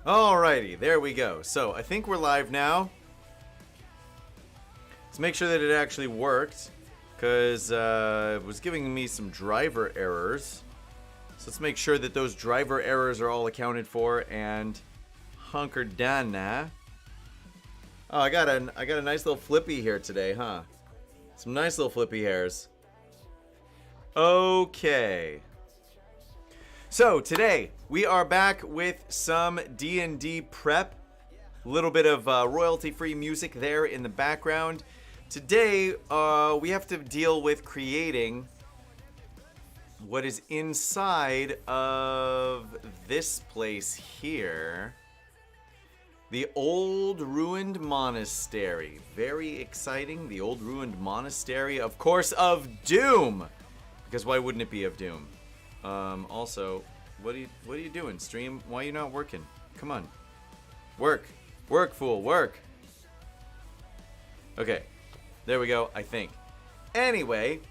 Alrighty, there we go. So I think we're live now. Let's make sure that it actually worked, because it was giving me some driver errors. So let's make sure that those driver errors are all accounted for and hunkered down now. Oh, I got a nice little flippy here today, huh? Some nice little flippy hairs. Okay. So today we are back with some D&D prep. A little bit of royalty-free music there in the background. Today we have to deal with creating what is inside of this place here. The old ruined monastery. Very exciting. The old ruined monastery, of course, of Doom. Because why wouldn't it be of Doom? Also, what are you doing, stream? Why are you not working? Come on. Work. Work, fool. Work. Okay. There we go, I think. Anyway.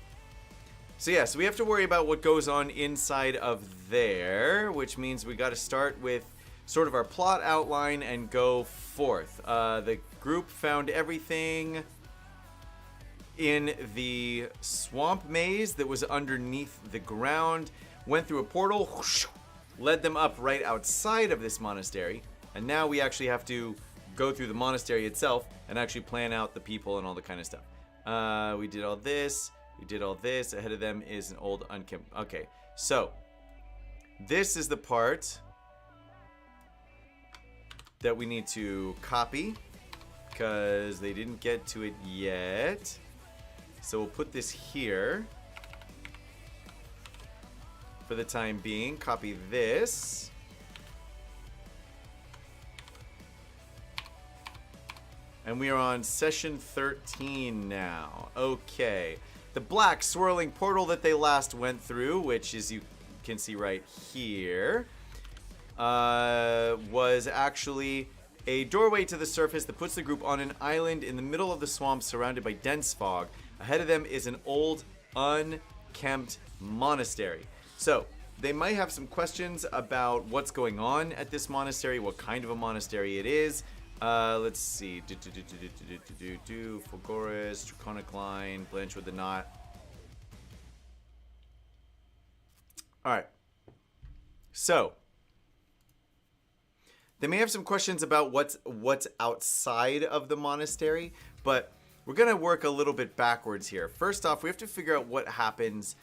So yeah, so we have to worry about what goes on inside of there, which means we got to start with sort of our plot outline and go forth. The group found everything in the swamp maze that was underneath the ground, went through a portal, whoosh, led them up right outside of this monastery, and now we actually have to go through the monastery itself and actually plan out the people and all the kind of stuff. We did all this. We did all this. Ahead of them is an old unkempt. Okay, so this is the part that we need to copy because they didn't get to it yet. So we'll put this here for the time being. Copy this. And we are on session 13 now. Okay. The black swirling portal that they last went through, which as you can see right here, was actually a doorway to the surface that puts the group on an island in the middle of the swamp surrounded by dense fog. Ahead of them is an old, unkempt monastery. So, they might have some questions about what's going on at this monastery, what kind of a monastery it is. Let's see. Fulgorus, Draconic Line, Blanchwood the Knot. Alright. So, they may have some questions about what's outside of the monastery, but we're going to work a little bit backwards here. First off, we have to figure out what happens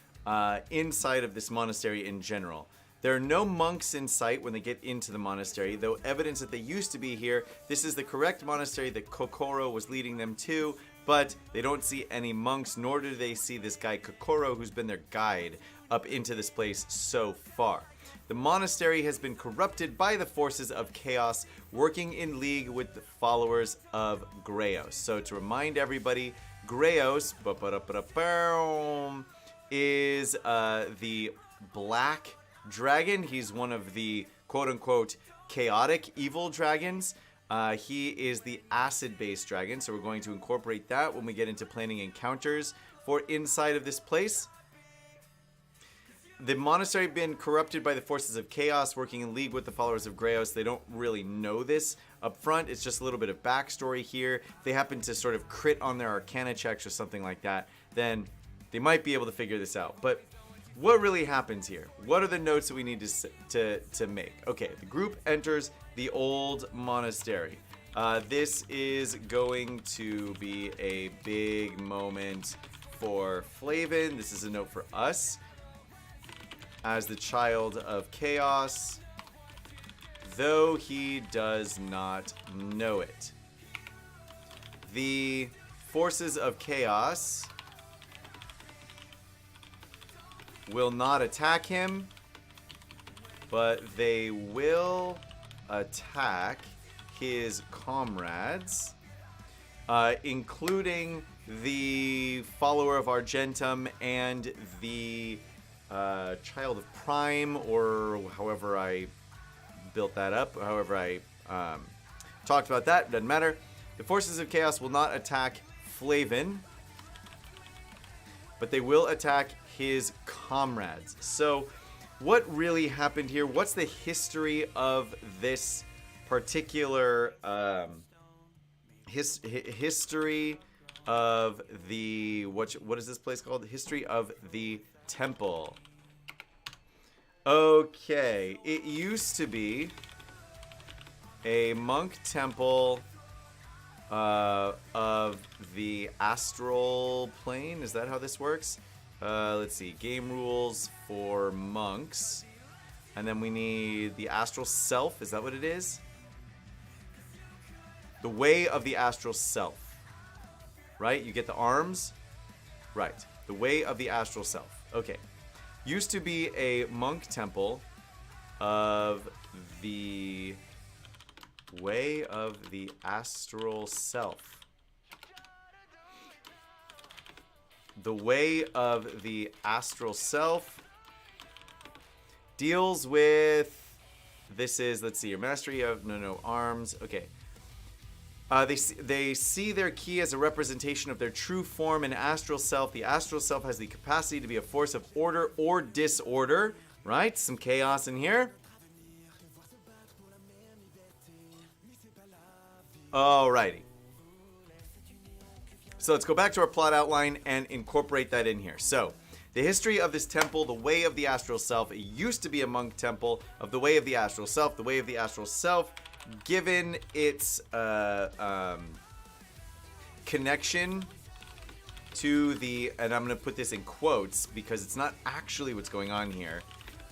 inside of this monastery in general. There are no monks in sight when they get into the monastery, though evidence that they used to be here. This is the correct monastery that Kokoro was leading them to, but they don't see any monks, nor do they see this guy Kokoro, who's been their guide up into this place so far. The monastery has been corrupted by the forces of chaos, working in league with the followers of Greos. So to remind everybody, Greos is the black dragon. He's one of the quote-unquote chaotic evil dragons. He is the acid-based dragon, so we're going to incorporate that when we get into planning encounters for inside of this place. The monastery has been corrupted by the forces of chaos, working in league with the followers of Greos. They don't really know this up front. It's just a little bit of backstory here. If they happen to sort of crit on their arcana checks or something like that, then they might be able to figure this out. But what really happens here? What are the notes that we need to make? Okay, the group enters the old monastery. This is going to be a big moment for Flavin. This is a note for us as the child of chaos, though he does not know it. The forces of chaos will not attack him, but they will attack his comrades, including the follower of Argentum and the child of Prime, or however I built that up, however I talked about that, doesn't matter. The forces of chaos will not attack Flavin, but they will attack his comrades. So what really happened here? What's the history of this particular history of the what is this place called? History of the temple. Okay, it used to be a monk temple of the astral plane. Is that how this works? Let's see. Game rules for monks. And then we need the astral self. Is that what it is? The way of the astral self. Right? You get the arms? Right. The way of the astral self. Okay. Used to be a monk temple of the way of the astral self. The way of the astral self deals with, this is, let's see, your mastery of, arms. Okay. They see their key as a representation of their true form and astral self. The astral self has the capacity to be a force of order or disorder, right? Some chaos in here. Alrighty. So let's go back to our plot outline and incorporate that in here. So, the history of this temple, the way of the astral self. It used to be a monk temple of the way of the astral self. The way of the astral self, given its connection to the, and I'm going to put this in quotes because it's not actually what's going on here,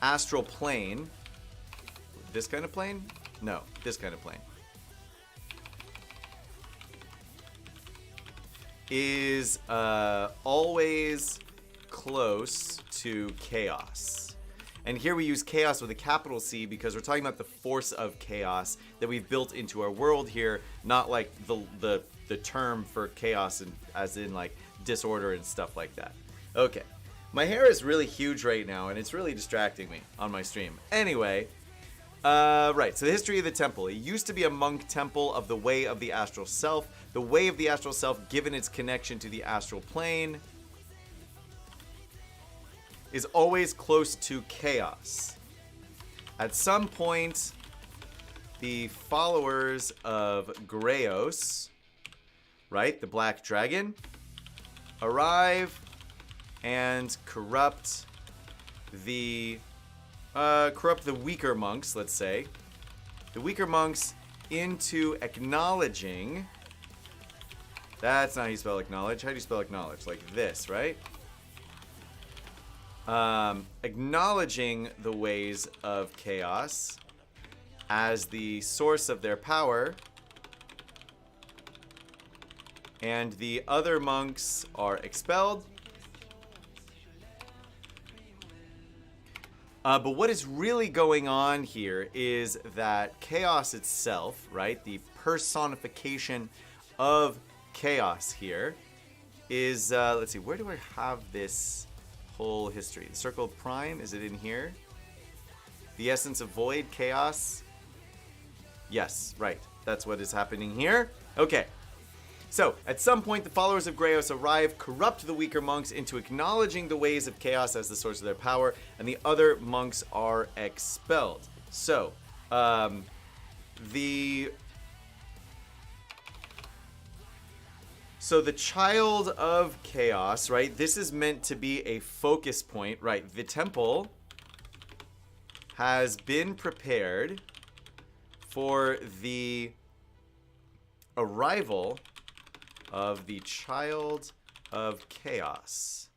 astral plane. This kind of plane? No, this kind of plane. Is always close to chaos. And here we use chaos with a capital C because we're talking about the force of chaos that we've built into our world here, not like the term for chaos and as in like disorder and stuff like that. Okay. My hair is really huge right now and it's really distracting me on my stream. Anyway, right, so the history of the temple. It used to be a monk temple of the way of the astral self. The way of the astral self, given its connection to the astral plane, is always close to chaos. At some point, the followers of Greos, right, the black dragon, arrive and corrupt the weaker monks, let's say. The weaker monks into acknowledging... That's not how you spell acknowledge. How do you spell acknowledge? Like this, right? Acknowledging the ways of chaos as the source of their power. And the other monks are expelled. But what is really going on here is that chaos itself, right? The personification of chaos here is, let's see, where do I have this whole history? The Circle of Prime, is it in here? The Essence of Void, Chaos? Yes, right. That's what is happening here. Okay. So, at some point, the followers of Greos arrive, corrupt the weaker monks into acknowledging the ways of chaos as the source of their power, and the other monks are expelled. So, So the child of chaos, right? This is meant to be a focus point, right? The temple has been prepared for the arrival of the child of chaos.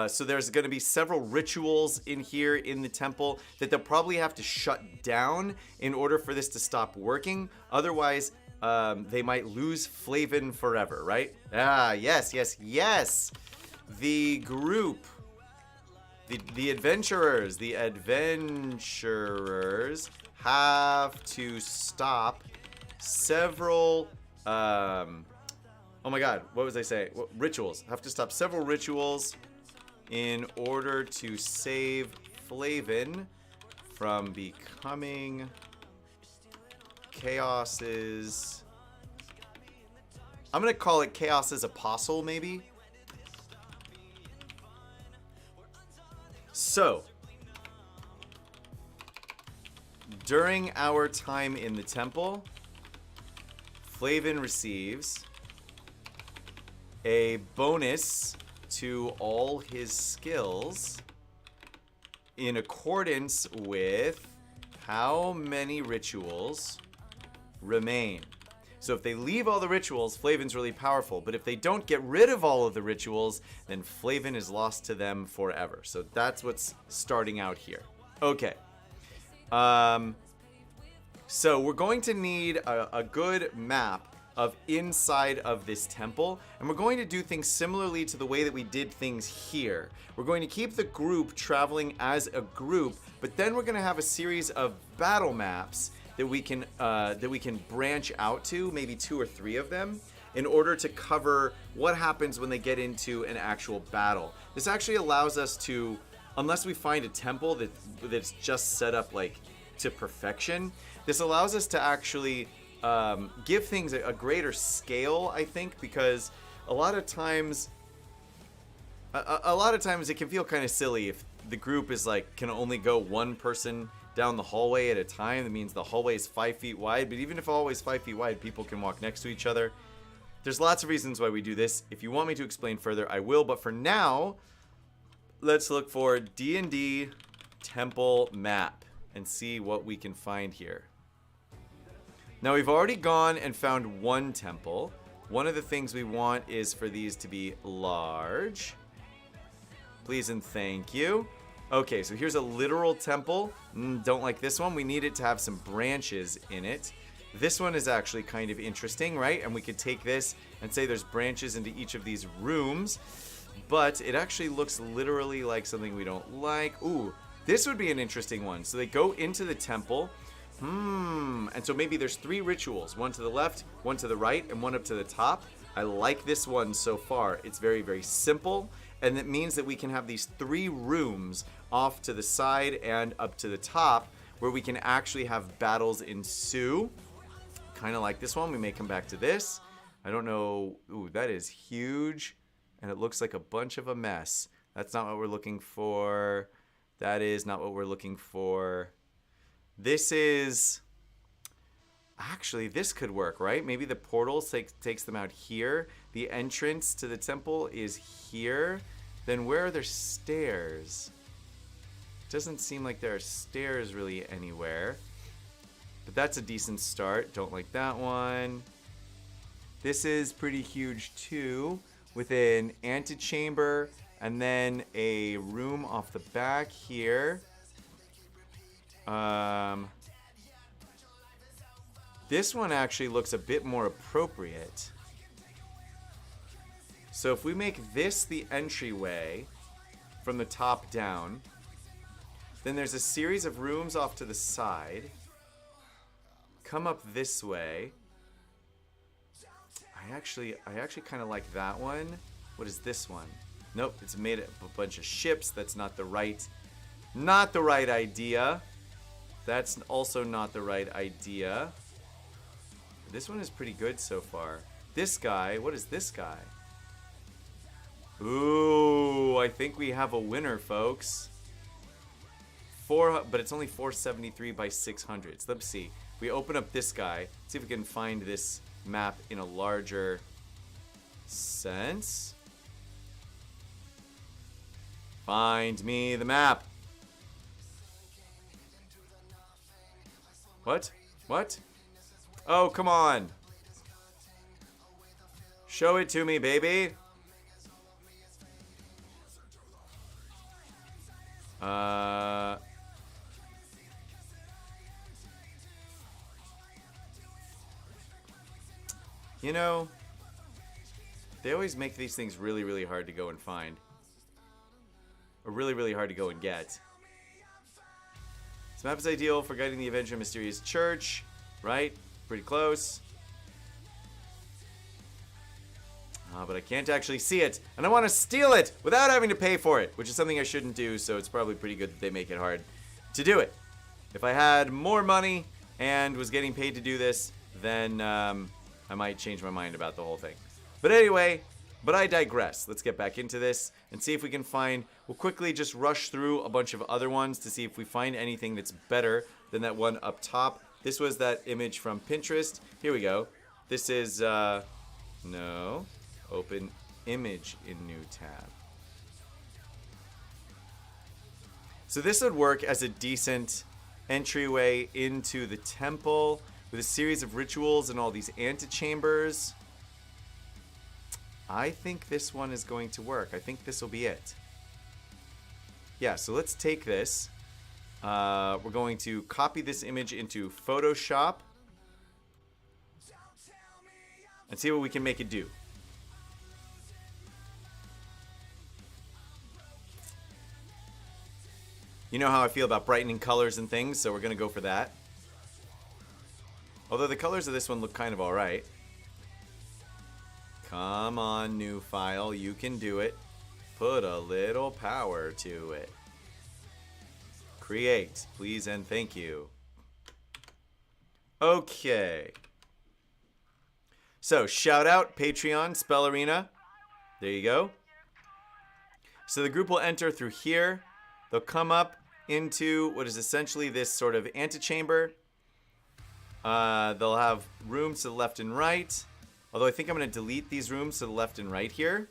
So there's going to be several rituals in here in the temple that they'll probably have to shut down in order for this to stop working. Otherwise, they might lose Flavin forever, right? Ah, yes. The group, the adventurers have to stop several, oh my god, what was I saying? Rituals. Have to stop several rituals in order to save Flavin from becoming Chaos's... I'm going to call it Chaos's apostle, maybe? So, During our time in the temple, Flavin receives a bonus to all his skills in accordance with how many rituals remain. So if they leave all the rituals, Flavin's really powerful. But if they don't get rid of all of the rituals, then Flavin is lost to them forever. So that's what's starting out here. Okay. So we're going to need a good map of inside of this temple, and we're going to do things similarly to the way that we did things here. We're going to keep the group traveling as a group, but then we're going to have a series of battle maps that we can branch out to, maybe 2 or 3 of them, in order to cover what happens when they get into an actual battle. This actually allows us to, unless we find a temple that's just set up like to perfection, this allows us to actually give things a greater scale, I think, because a lot of times it can feel kind of silly if the group is like can only go one person down the hallway at a time. That means the hallway is 5 feet wide, but even if the hallway is 5 feet wide, people can walk next to each other. There's lots of reasons why we do this. If you want me to explain further, I will, but for now, let's look for D&D temple map and see what we can find here. Now we've already gone and found one temple. One of the things we want is for these to be large. Please and thank you. Okay, so here's a literal temple. Don't like this one. We need it to have some branches in it. This one is actually kind of interesting, right? And we could take this and say there's branches into each of these rooms. But it actually looks literally like something we don't like. Ooh, this would be an interesting one. So they go into the temple. And so maybe there's 3 rituals. One to the left, one to the right, and one up to the top. I like this one so far. It's very, very simple. And it means that we can have these 3 rooms off to the side and up to the top where we can actually have battles ensue. Kind of like this one. We may come back to this. I don't know. Ooh, that is huge. And it looks like a bunch of a mess. That's not what we're looking for. That is not what we're looking for. This is... Actually, this could work, right? Maybe the portal takes them out here. The entrance to the temple is here. Then where are there stairs? Doesn't seem like there are stairs really anywhere. But that's a decent start. Don't like that one. This is pretty huge too, with an antechamber and then a room off the back here. This one actually looks a bit more appropriate. So if we make this the entryway from the top down, then there's a series of rooms off to the side. Come up this way. I actually kind of like that one. What is this one? Nope, it's made of a bunch of ships. That's not the right idea. That's also not the right idea. This one is pretty good so far. This guy, what is this guy? Ooh, I think we have a winner, folks. But it's only 473 by 600. So let's see. We open up this guy. See if we can find this map in a larger sense. Find me the map. What? What? Oh, come on. Show it to me, baby. You know, they always make these things really, really hard to go and find. Or really, really hard to go and get. This map is ideal for guiding the Avenger Mysterious Church, right? Pretty close. But I can't actually see it, and I want to steal it without having to pay for it, which is something I shouldn't do, so it's probably pretty good that they make it hard to do it. If I had more money and was getting paid to do this, then I might change my mind about the whole thing. But anyway, But I digress. Let's get back into this and see if we can find... We'll quickly just rush through a bunch of other ones to see if we find anything that's better than that one up top. This was that image from Pinterest. Here we go. This is... no. Open image in new tab. So this would work as a decent entryway into the temple with a series of rituals and all these antechambers. I think this one is going to work. I think this will be it. Yeah, so let's take this. We're going to copy this image into Photoshop and see what we can make it do. You know how I feel about brightening colors and things, so we're going to go for that. Although the colors of this one look kind of alright. Come on, new file. You can do it. Put a little power to it. Create, please and thank you. Okay. So, shout out, Patreon, Spell Arena. There you go. So the group will enter through here. They'll come up into what is essentially this sort of antechamber. They'll have rooms to the left and right. Although I think I'm going to delete these rooms to the left and right here.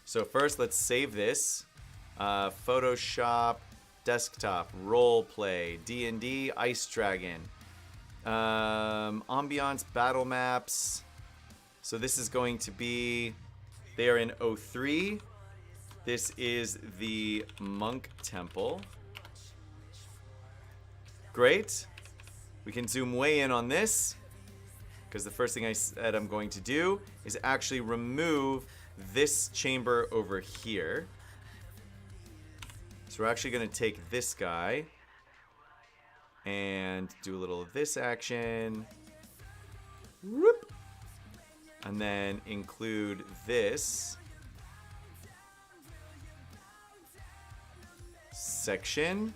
So first, let's save this. Photoshop, desktop, roleplay, DnD, Ice Dragon. Ambiance, battle maps. So this is going to be... They are in 03. This is the Monk Temple. Great. We can zoom way in on this, because the first thing I said I'm going to do is actually remove this chamber over here. So we're actually going to take this guy and do a little of this action. Whoop. And then include this section.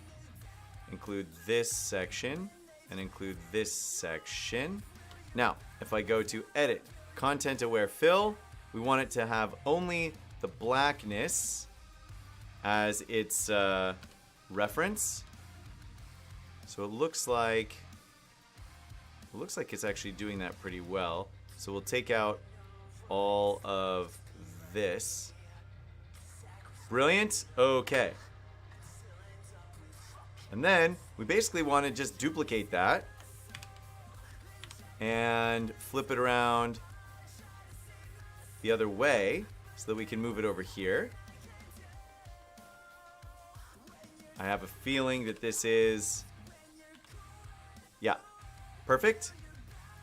Include this section. And include this section. Now, if I go to Edit, Content Aware Fill, we want it to have only the blackness as its reference. So it looks like it's actually doing that pretty well. So we'll take out all of this. Brilliant. Okay. And then we basically want to just duplicate that and flip it around the other way so that we can move it over here. I have a feeling that this is... Yeah, perfect.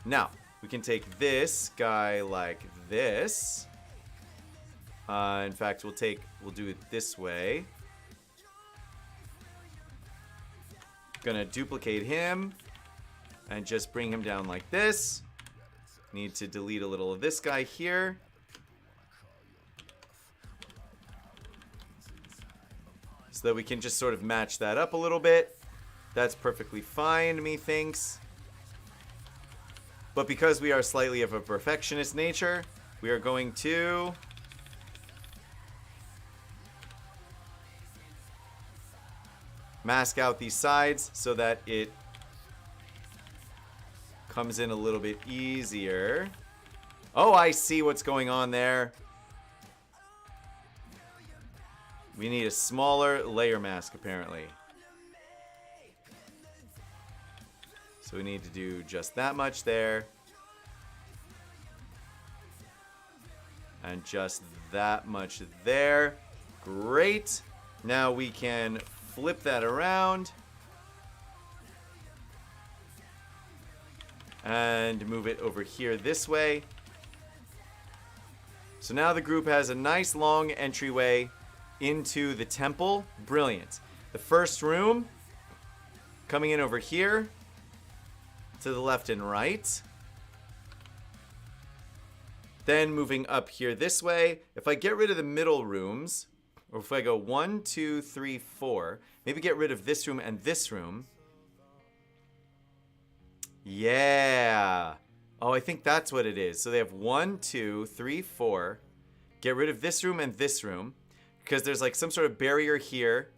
Now, we can take this guy like this. In fact, we'll do it this way. Gonna duplicate him and just bring him down like this. Need to delete a little of this guy here. So that we can just sort of match that up a little bit. That's perfectly fine, methinks. But because we are slightly of a perfectionist nature, we are going to mask out these sides so that it comes in a little bit easier. Oh, I see what's going on there. We need a smaller layer mask, apparently. So we need to do just that much there. And just that much there. Great. Now we can flip that around and move it over here this way. So now the group has a nice long entryway into the temple. Brilliant. The first room coming in over here to the left and right. Then moving up here this way. If I get rid of the middle rooms, or if I go 1, 2, 3, 4, maybe get rid of this room and this room. Yeah. Oh, I think that's what it is. So they have 1, 2, 3, 4. get rid of this room and this room, because there's like some sort of barrier here.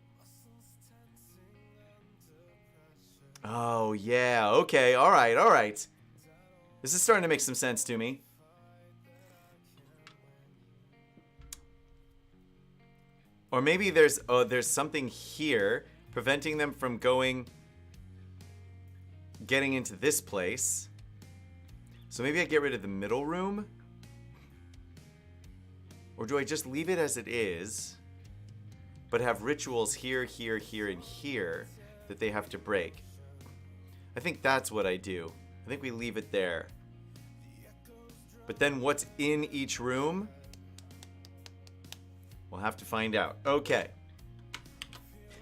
Oh, yeah. Okay. All right. All right. This is starting to make some sense to me. Or maybe there's something here preventing them from getting into this place. So maybe I get rid of the middle room? Or do I just leave it as it is, but have rituals here, here, here, and here that they have to break? I think that's what I do. I think we leave it there. But then what's in each room? We'll have to find out. Okay.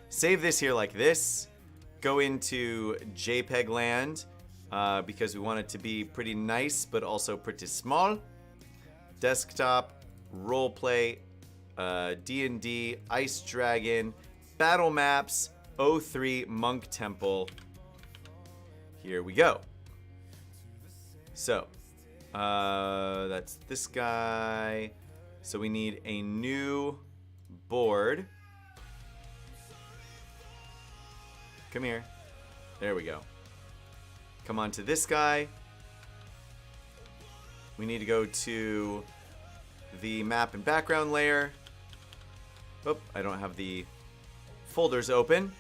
Save this here like this. Go into JPEG land because we want it to be pretty nice but also pretty small. Desktop, roleplay, DnD, Ice Dragon, Battle Maps, O3, Monk Temple. Here we go. So, that's this guy. So we need a new board. Come here. There we go. Come on to this guy. We need to go to the map and background layer. Oh, I don't have the folders open.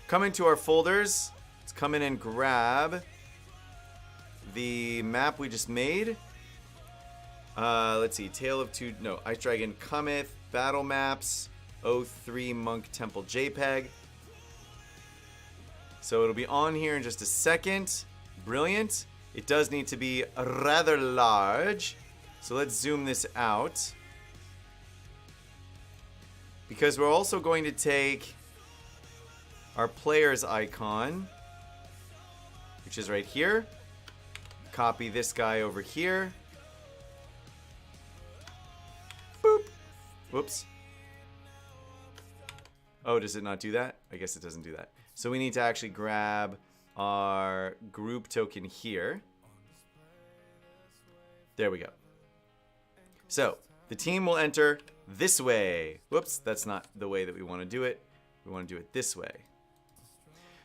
Come into our folders. Let's come in and grab the map we just made. Let's see. Ice Dragon cometh. Battle Maps. O3 Monk Temple JPEG. So it'll be on here in just a second. Brilliant. It does need to be rather large. So let's zoom this out. Because we're also going to take our player's icon, which is right here. Copy this guy over here. Boop. Whoops. Oh, does it not do that? I guess it doesn't do that. So we need to actually grab our group token here. There we go. So the team will enter this way. Whoops, that's not the way that we want to do it. We want to do it this way.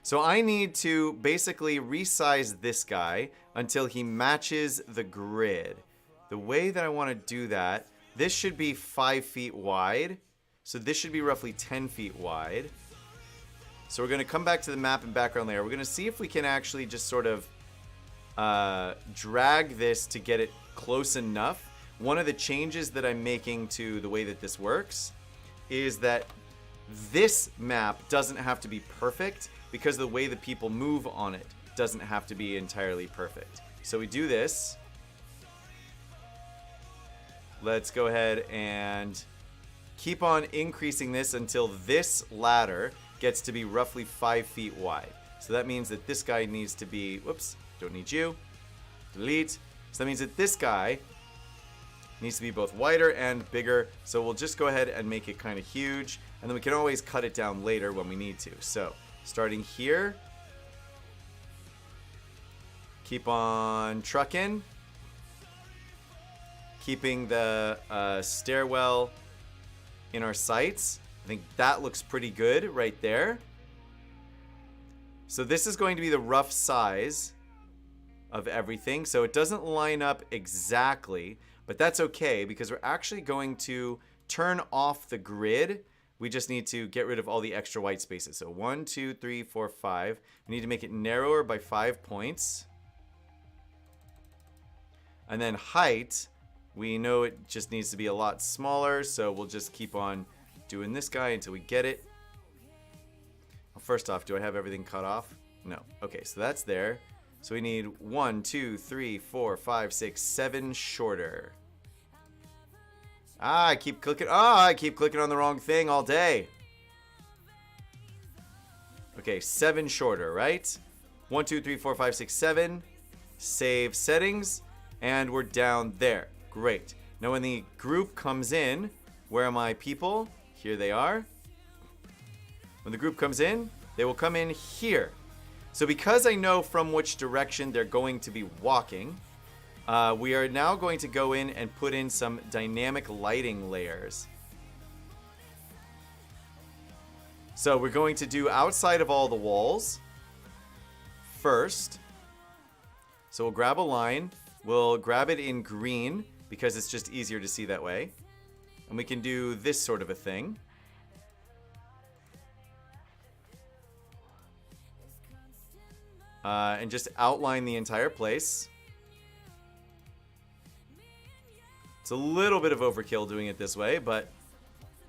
So I need to basically resize this guy until he matches the grid. The way that I want to do that, this should be 5 feet wide. So this should be roughly 10 feet wide. So we're going to come back to the map and background layer. We're going to see if we can actually just sort of drag this to get it close enough. One of the changes that I'm making to the way that this works is that this map doesn't have to be perfect because the way the people move on it doesn't have to be entirely perfect. So we do this. Let's go ahead and keep on increasing this until this ladder gets to be roughly 5 feet wide. So that means that this guy needs to be, whoops, don't need you, delete. So that means that this guy needs to be both wider and bigger. So we'll just go ahead and make it kind of huge, and then we can always cut it down later when we need to. So starting here, keep on trucking, keeping the stairwell in our sights. I think that looks pretty good right there. So this is going to be the rough size of everything. So it doesn't line up exactly, but that's okay because we're actually going to turn off the grid. We just need to get rid of all the extra white spaces. So 1, 2, 3, 4, 5. We need to make it narrower by 5 points. And then height, we know it just needs to be a lot smaller. So we'll just keep on doing this guy until we get it. Well, first off, do I have everything cut off? No. Okay, so that's there. So we need 1, 2, 3, 4, 5, 6, 7 shorter. I keep clicking. I keep clicking on the wrong thing all day. Okay, 7 shorter, right? 1, 2, 3, 4, 5, 6, 7. Save settings, and we're down there. Great. Now when the group comes in, where are my people? Here they are. When the group comes in, they will come in here. So because I know from which direction they're going to be walking, We are now going to go in and put in some dynamic lighting layers. So we're going to do outside of all the walls first. So we'll grab a line. We'll grab it in green because it's just easier to see that way. And we can do this sort of a thing. And just outline the entire place. It's a little bit of overkill doing it this way, but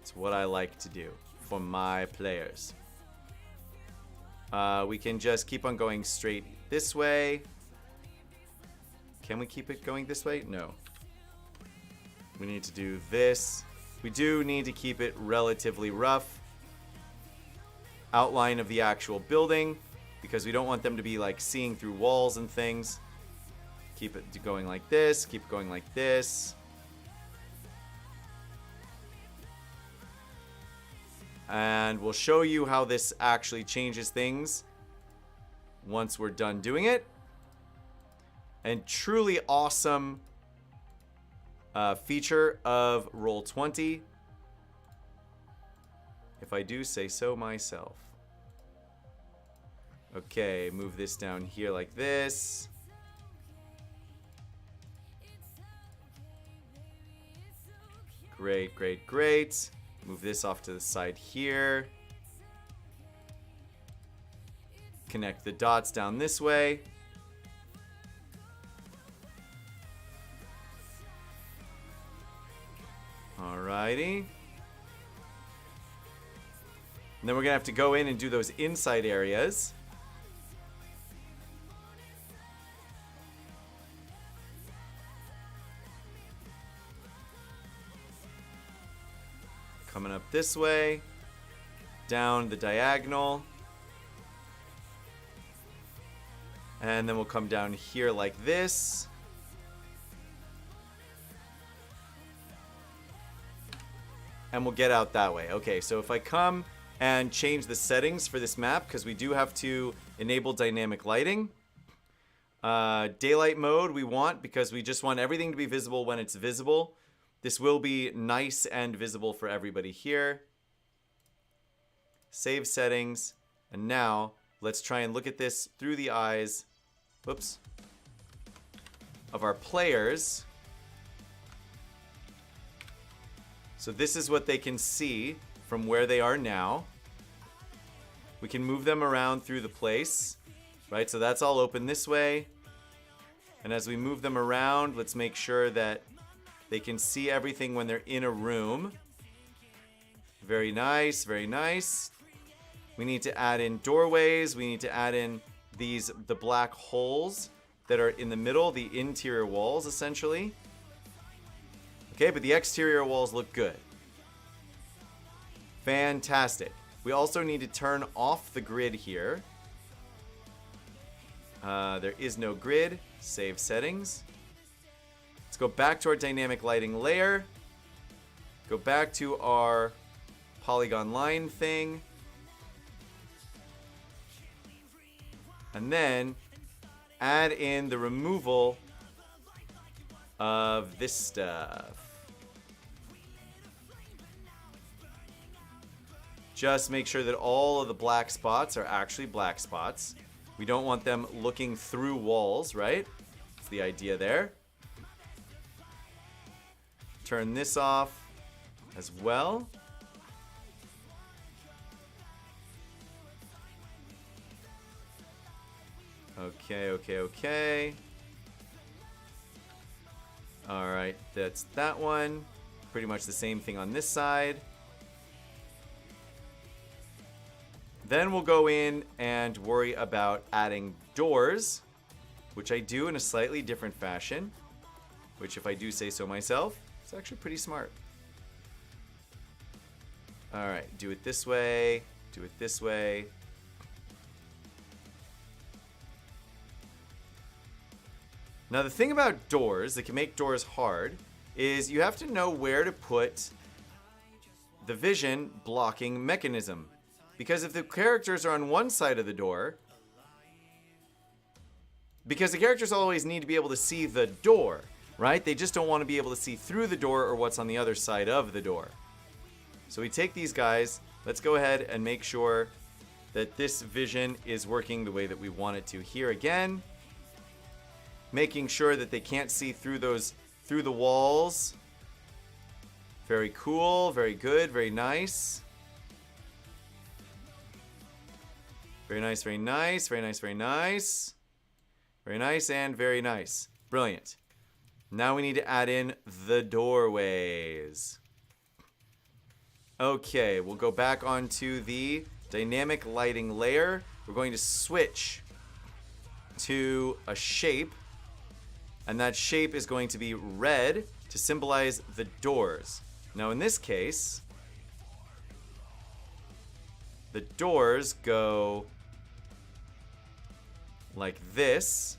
it's what I like to do for my players. We can just keep on going straight this way. Can we keep it going this way? No. We need to do this. We do need to keep it relatively rough. Outline of the actual building, because we don't want them to be like seeing through walls and things. Keep it going like this. Keep it going like this. And we'll show you how this actually changes things once we're done doing it. And truly awesome feature of Roll20, if I do say so myself. Okay, move this down here like this. Great, great, great. Move this off to the side here. Connect the dots down this way. Alrighty. And then we're gonna have to go in and do those inside areas. Coming up this way, down the diagonal, and then we'll come down here like this. And we'll get out that way. Okay, so if I come and change the settings for this map, because we do have to enable dynamic lighting. Daylight mode we want, because we just want everything to be visible when it's visible. This will be nice and visible for everybody here. Save settings. And now, let's try and look at this through the eyes, whoops, of our players. So this is what they can see from where they are now. We can move them around through the place, right? So that's all open this way. And as we move them around, let's make sure that they can see everything when they're in a room. Very nice, very nice. We need to add in doorways. We need to add in the black holes that are in the middle, the interior walls, essentially. Okay, but the exterior walls look good. Fantastic. We also need to turn off the grid here. There is no grid. Save settings. Let's go back to our dynamic lighting layer. Go back to our polygon line thing. And then add in the removal of this stuff. Just make sure that all of the black spots are actually black spots. We don't want them looking through walls, right? That's the idea there. Turn this off as well. Okay, okay, okay. Alright, that's that one. Pretty much the same thing on this side. Then we'll go in and worry about adding doors, which I do in a slightly different fashion, which if I do say so myself, it's actually pretty smart. Alright, do it this way, do it this way. Now the thing about doors that can make doors hard is you have to know where to put the vision blocking mechanism. Because if the characters are on one side of the door, Because the characters always need to be able to see the door, right? They just don't want to be able to see through the door or what's on the other side of the door. So we take these guys. Let's go ahead and make sure that this vision is working the way that we want it to. Here again, making sure that they can't see through the walls. Very cool, very good, very nice. Very nice, very nice, very nice, very nice. Very nice and very nice. Brilliant. Now we need to add in the doorways. Okay, we'll go back onto the dynamic lighting layer. We're going to switch to a shape. And that shape is going to be red to symbolize the doors. Now in this case, the doors go like this.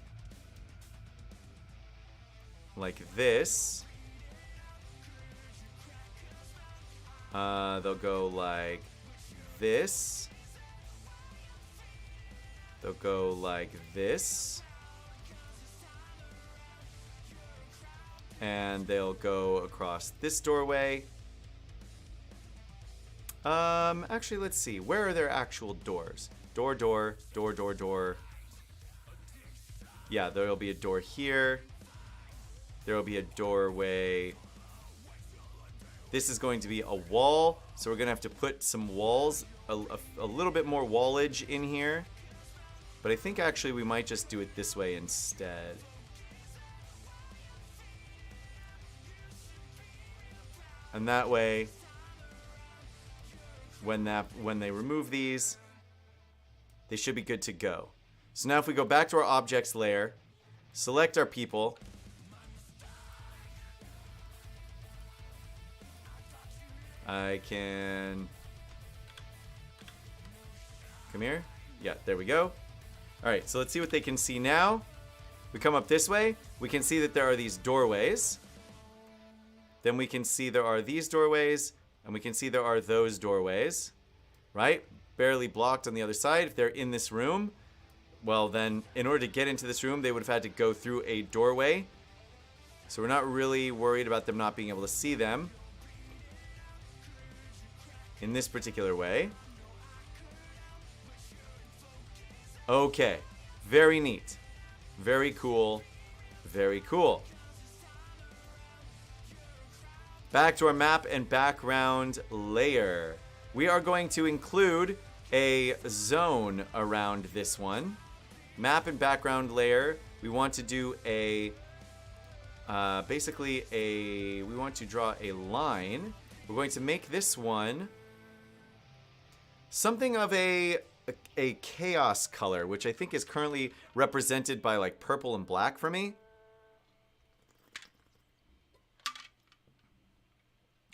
Like this. They'll go like this. They'll go like this. And they'll go across this doorway. Actually, let's see. Where are their actual doors? Door, door, door, door, door. Yeah, there'll be a door here. There'll be a doorway. This is going to be a wall, so we're going to have to put some walls, a little bit more wallage in here. But I think actually we might just do it this way instead. And that way, when they remove these, they should be good to go. So now if we go back to our objects layer, select our people. I can come here. Yeah, there we go. All right, so let's see what they can see now. We come up this way. We can see that there are these doorways. Then we can see there are these doorways, and we can see there are those doorways, right? Barely blocked on the other side. If they're in this room, well then, in order to get into this room, they would have had to go through a doorway. So we're not really worried about them not being able to see them in this particular way. Okay, very neat. Very cool. Very cool. Back to our map and background layer. We are going to include a zone around this one. Map and background layer. We want to do a, we want to draw a line. We're going to make this one something of a chaos color, which I think is currently represented by like purple and black for me.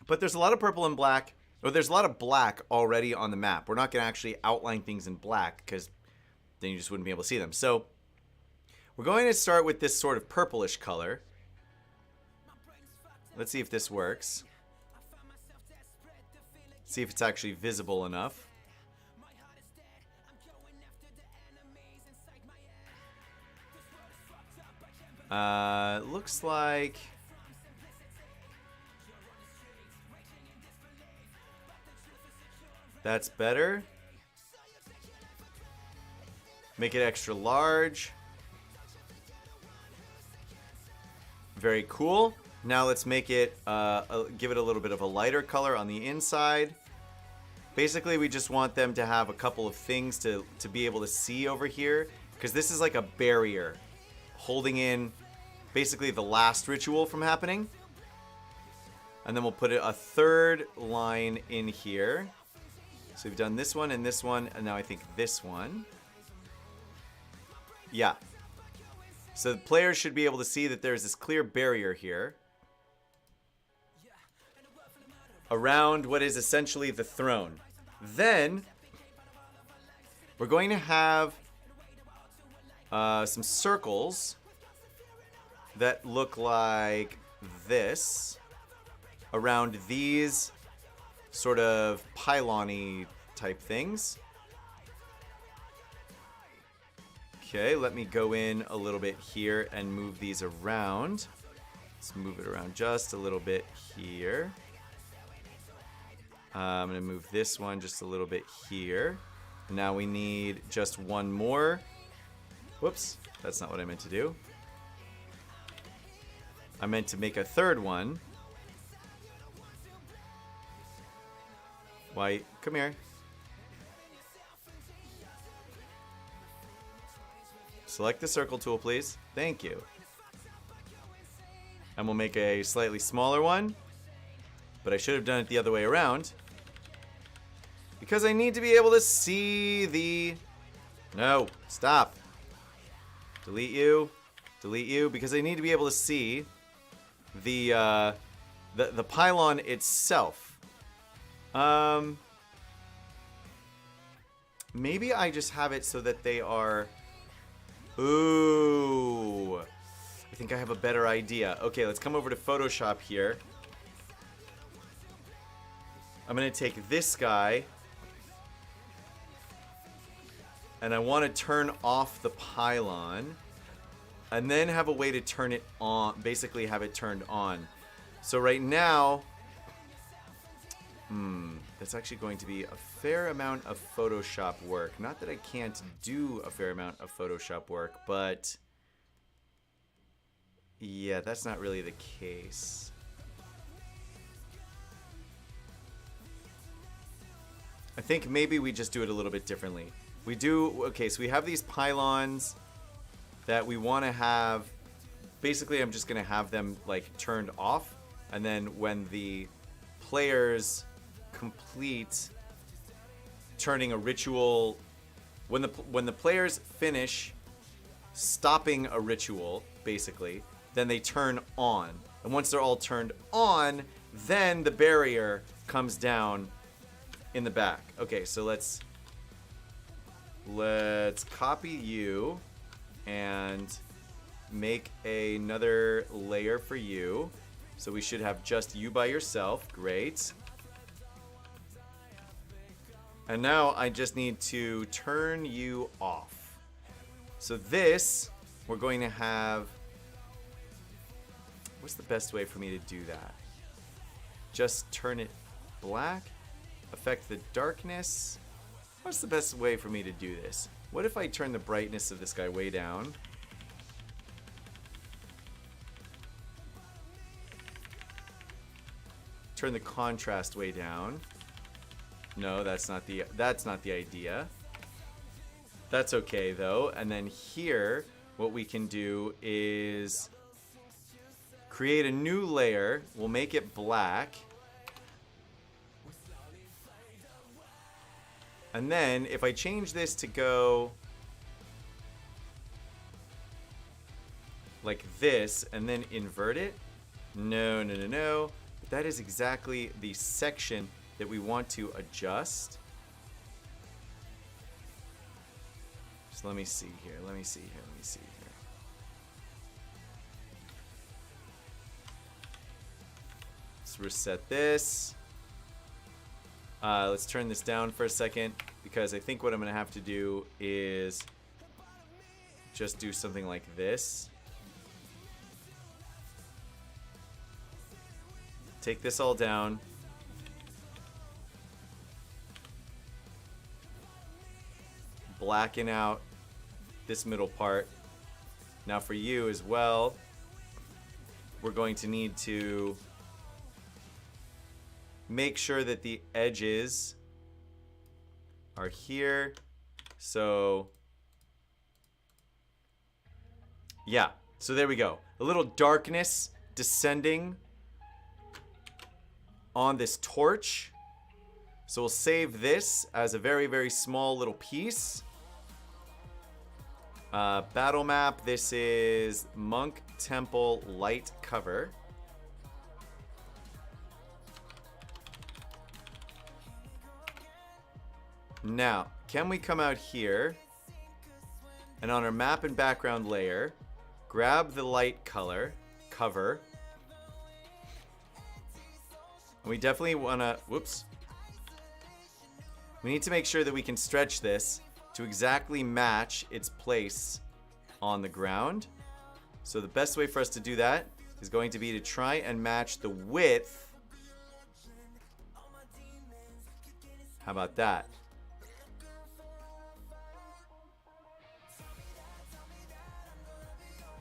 But there's a lot of purple and black, or there's a lot of black already on the map. We're not going to actually outline things in black because then you just wouldn't be able to see them. So we're going to start with this sort of purplish color. Let's see if this works. See if it's actually visible enough. Looks like that's better. Make it extra large. Very cool. Now let's make it, give it a little bit of a lighter color on the inside. Basically, we just want them to have a couple of things to be able to see over here, because this is like a barrier holding in basically the last ritual from happening. And then we'll put a third line in here. So we've done this one, and now I think this one. Yeah. So the players should be able to see that there's this clear barrier here around what is essentially the throne. Then we're going to have some circles that look like this around these sort of pylon-y type things. Okay, let me go in a little bit here and move these around. Let's move it around just a little bit here. I'm going to move this one just a little bit here. Now we need just one more. Whoops, that's not what I meant to do. I meant to make a third one. White, come here. Select the circle tool, please. Thank you. And we'll make a slightly smaller one. But I should have done it the other way around. Because I need to be able to see the... No, stop. Delete you. Delete you. Because I need to be able to see the pylon itself. Maybe I just have it so that they are... Ooh. I think I have a better idea. Okay, let's come over to Photoshop here. I'm going to take this guy. And I want to turn off the pylon. And then have a way to turn it on. Basically have it turned on. So right now... that's actually going to be a fair amount of Photoshop work. Not that I can't do a fair amount of Photoshop work, but... yeah, that's not really the case. I think maybe we just do it a little bit differently. We do... okay, so we have these pylons that we want to have... basically, I'm just going to have them, like, turned off. And then when the players... complete turning a ritual, when the players finish stopping a ritual, basically, then they turn on, and once they're all turned on, then the barrier comes down in the back. Okay, so let's copy you and make another layer for you. So we should have just you by yourself. Great. And now I just need to turn you off. So this, we're going to have... what's the best way for me to do that? Just turn it black? Affect the darkness? What's the best way for me to do this? What if I turn the brightness of this guy way down? Turn the contrast way down. No, that's not the idea. That's okay though. And then here, what we can do is create a new layer. We'll make it black. And then if I change this to go like this and then invert it. No. But that is exactly the section that we want to adjust. So let me see here. Let's reset this. Let's turn this down for a second, because I think what I'm going to have to do is just do something like this. Take this all down. Blacken out this middle part. Now for you as well, we're going to need to make sure that the edges are here. So yeah, so there we go. A little darkness descending on this torch. So we'll save this as a very, very small little piece. Battle map, this is Monk Temple Light Cover. Now, can we come out here and on our map and background layer, grab the light color, cover. And we definitely want to, whoops. We need to make sure that we can stretch this to exactly match its place on the ground. So the best way for us to do that is going to be to try and match the width. How about that?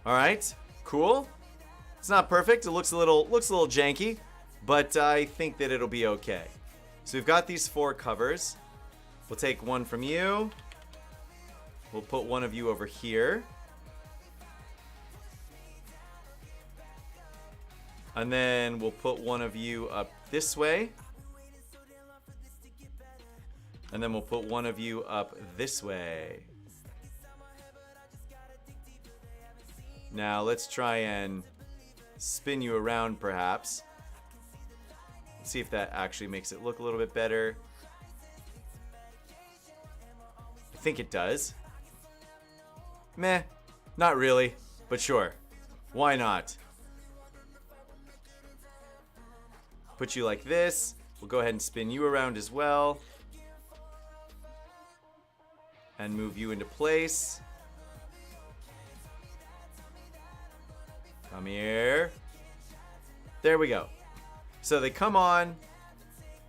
All right, cool. It's not perfect. It looks a little janky, but I think that it'll be okay. So we've got these 4 covers. We'll take one from you. We'll put one of you over here. And then we'll put one of you up this way. And then we'll put one of you up this way. Now let's try and spin you around perhaps. Let's see if that actually makes it look a little bit better. I think it does. Meh, not really, but sure. Why not? Put you like this. We'll go ahead and spin you around as well. And move you into place. Come here. There we go. So they come on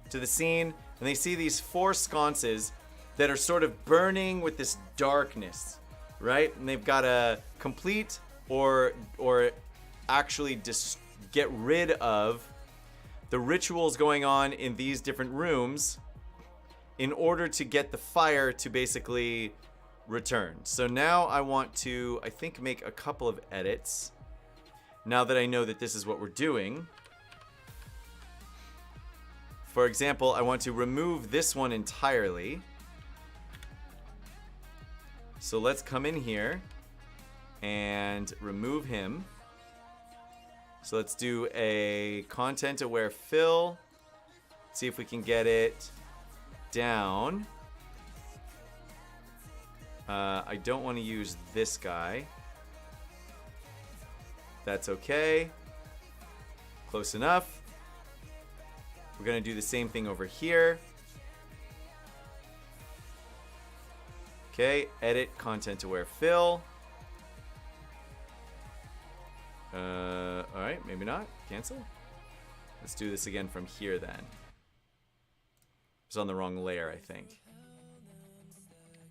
to the scene and they see these 4 sconces that are sort of burning with this darkness, right? And they've got to complete or actually get rid of the rituals going on in these different rooms in order to get the fire to basically return. So now I want to, I think, make a couple of edits. Now that I know that this is what we're doing. For example, I want to remove this one entirely. So let's come in here and remove him. So let's do a content aware fill. See if we can get it down. I don't want to use this guy. That's okay. Close enough. We're going to do the same thing over here. Okay, edit content aware fill. Alright, maybe not. Cancel. Let's do this again from here then. It's on the wrong layer, I think.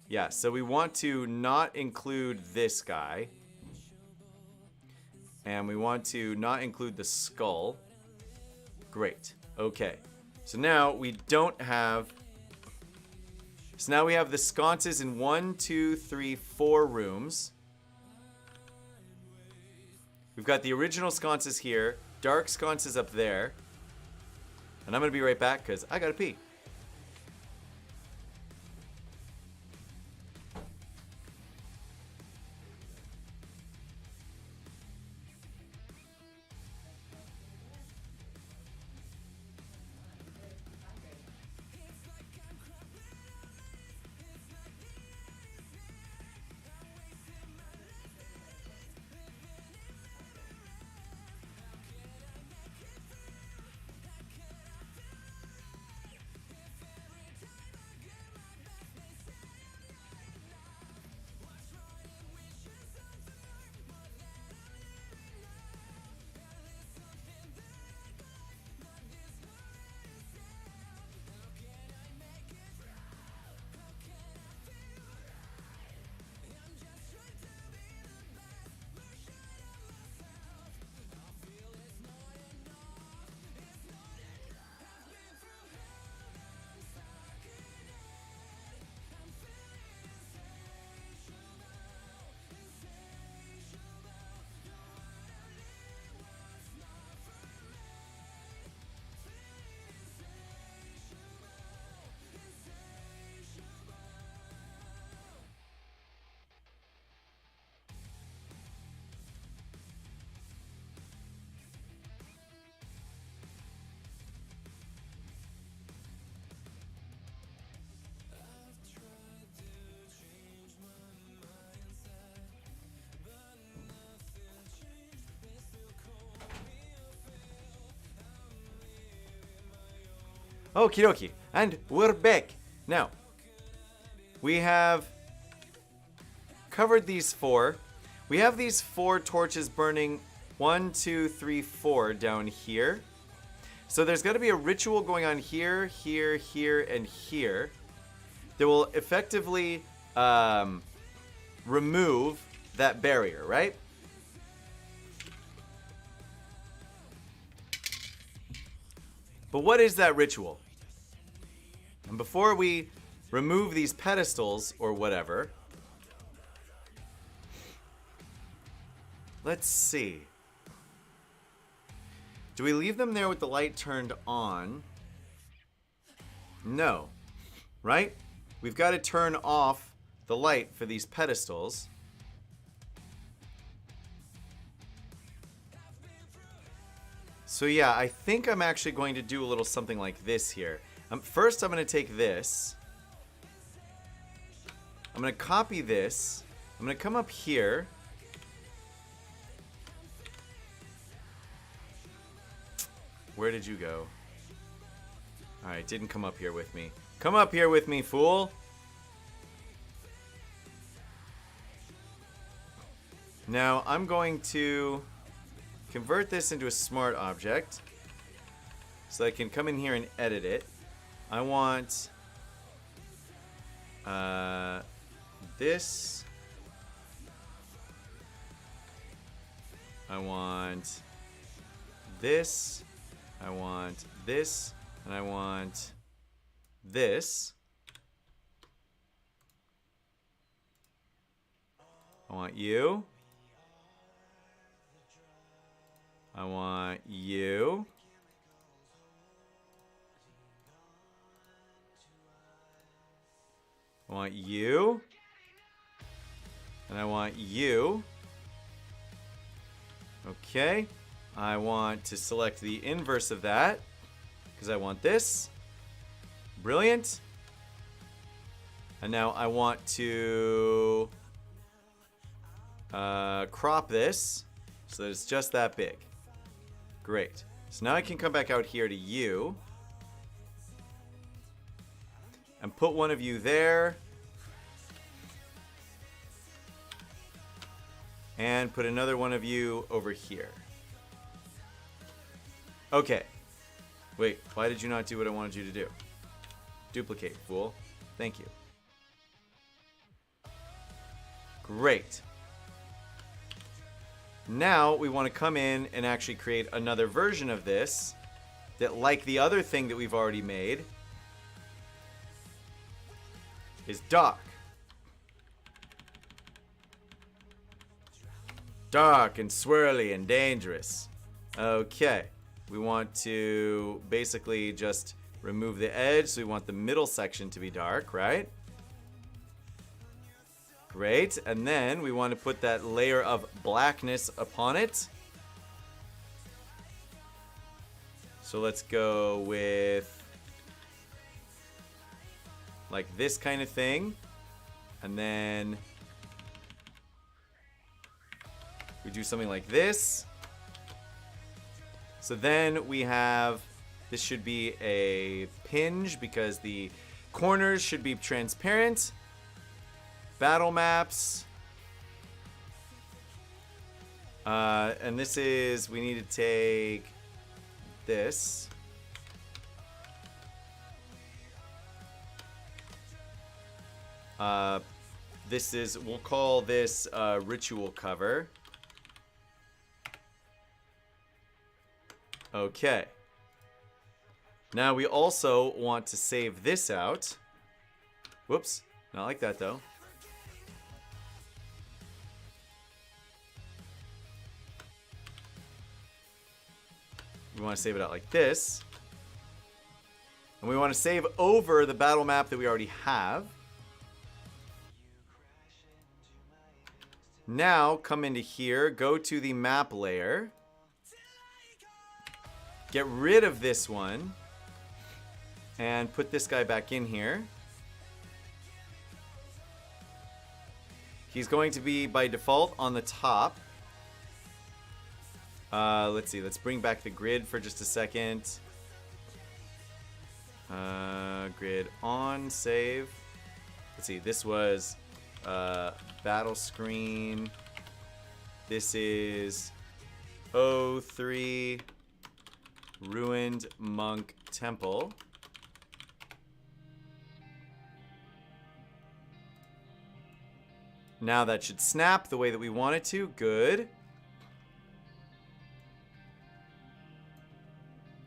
Yeah, so we want to not include this guy. And we want to not include the skull. Great. Okay. So now we don't have... So now we have the sconces in 1, 2, 3, 4 rooms. We've got the original sconces here. Dark sconces up there. And I'm going to be right back because I got to pee. Okie dokie. And we're back. Now, we have covered these 4. We have these 4 torches burning 1, 2, 3, 4 down here. So there's got to be a ritual going on here, here, here, and here that will effectively remove that barrier, right? But what is that ritual? And before we remove these pedestals or whatever, let's see. Do we leave them there with the light turned on? No. Right? We've got to turn off the light for these pedestals. So yeah, I think I'm actually going to do a little something like this here. First, I'm going to take this. I'm going to copy this. I'm going to come up here. Where did you go? Alright, didn't come up here with me. Come up here with me, fool! Now, I'm going to convert this into a smart object so I can come in here and edit it. I want this. I want this. I want this. And I want this. I want you. I want you. I want you. And I want you. Okay. I want to select the inverse of that because I want this. Brilliant. And now I want to crop this so that it's just that big. Great. So now I can come back out here to you and put one of you there and put another one of you over here. Okay. Wait, why did you not do what I wanted you to do? Duplicate, fool. Thank you. Great. Now we want to come in and actually create another version of this that, like the other thing that we've already made, is dark. Dark and swirly and dangerous. Okay. We want to basically just remove the edge, so we want the middle section to be dark, right? Great. And then we want to put that layer of blackness upon it. So let's go with like this kind of thing. And then we do something like this. So then we have, this should be a pinge because the corners should be transparent. Battle maps. And this is, we need to take this. This is, we'll call this ritual cover. Okay. Now we also want to save this out. Whoops. Not like that though. We want to save it out like this. And we want to save over the battle map that we already have. Now come into here, go to the map layer. Get rid of this one and put this guy back in here. He's going to be by default on the top. Let's see, let's bring back the grid for just a second. Grid on, save. Let's see, this was battle screen. This is O3 Ruined Monk Temple. Now that should snap the way that we want it to. Good.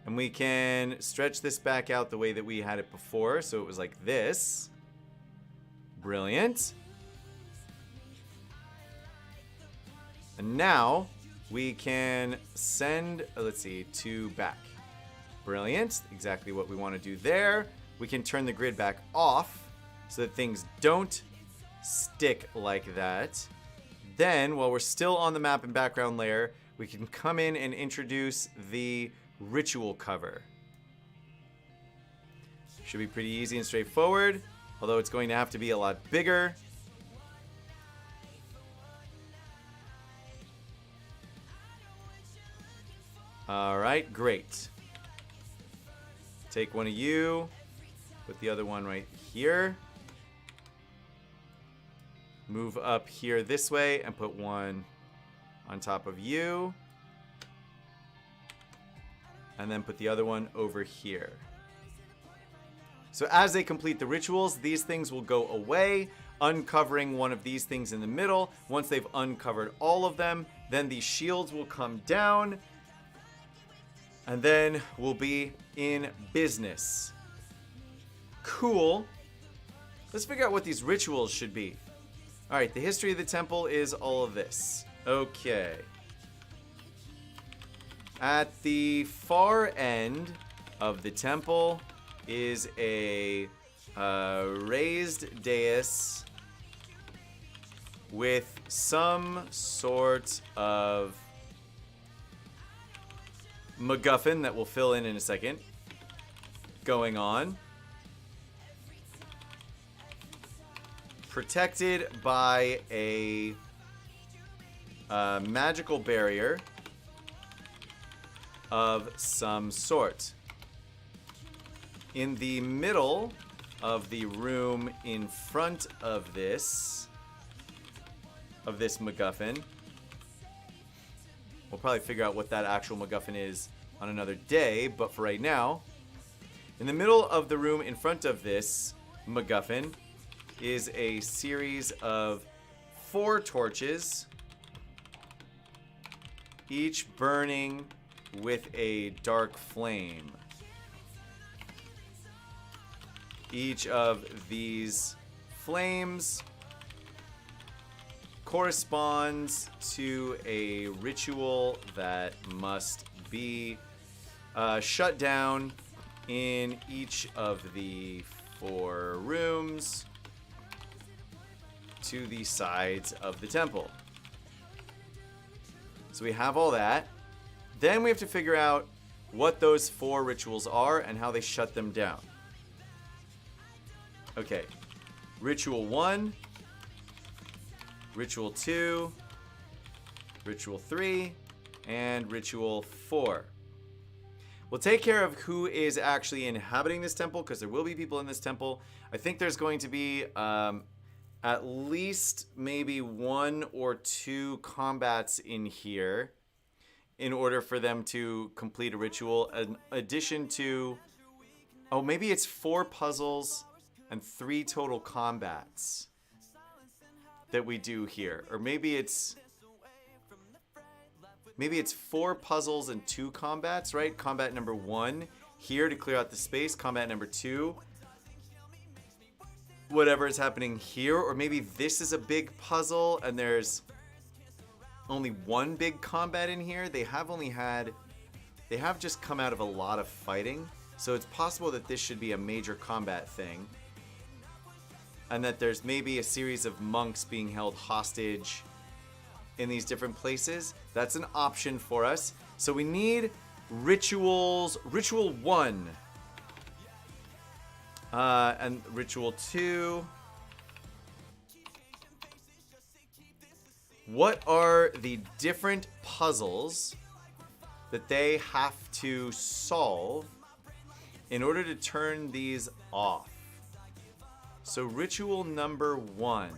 And we can stretch this back out the way that we had it before. So it was like this. Brilliant. And now we can send, let's see, 2 back. Brilliant. Exactly what we want to do there. We can turn the grid back off so that things don't stick like that. Then, while we're still on the map and background layer, we can come in and introduce the ritual cover. Should be pretty easy and straightforward, although it's going to have to be a lot bigger. Alright, great. Take one of you, put the other one right here. Move up here this way and put one on top of you. And then put the other one over here. So as they complete the rituals, these things will go away, uncovering one of these things in the middle. Once they've uncovered all of them, then these shields will come down. And then we'll be in business. Cool. Let's figure out what these rituals should be. Alright, the history of the temple is all of this. Okay. At the far end of the temple is a raised dais with some sort of MacGuffin that we'll fill in a second going on. Protected by a magical barrier of some sort. In the middle of the room in front of this MacGuffin, we'll probably figure out what that actual MacGuffin is on another day, but for right now, in the middle of the room in front of this MacGuffin is a series of 4 torches, each burning with a dark flame. Each of these flames corresponds to a ritual that must be shut down in each of the 4 rooms to the sides of the temple. So we have all that. Then we have to figure out what those 4 rituals are and how they shut them down. Okay. Ritual 1, Ritual 2, Ritual 3, and Ritual 4. We'll take care of who is actually inhabiting this temple, because there will be people in this temple. I think there's going to be at least maybe 1 or 2 combats in here in order for them to complete a ritual. In addition to, oh, maybe it's 4 puzzles and 3 total combats that we do here. Or maybe it's 4 puzzles and 2 combats, right? Combat number 1 here to clear out the space. Combat number 2, whatever is happening here. Or maybe this is a big puzzle and there's only 1 big combat in here. They have just come out of a lot of fighting. So it's possible that this should be a major combat thing. And that there's maybe a series of monks being held hostage in these different places. That's an option for us. So we need rituals. Ritual 1. And Ritual 2. What are the different puzzles that they have to solve in order to turn these off? So ritual number 1.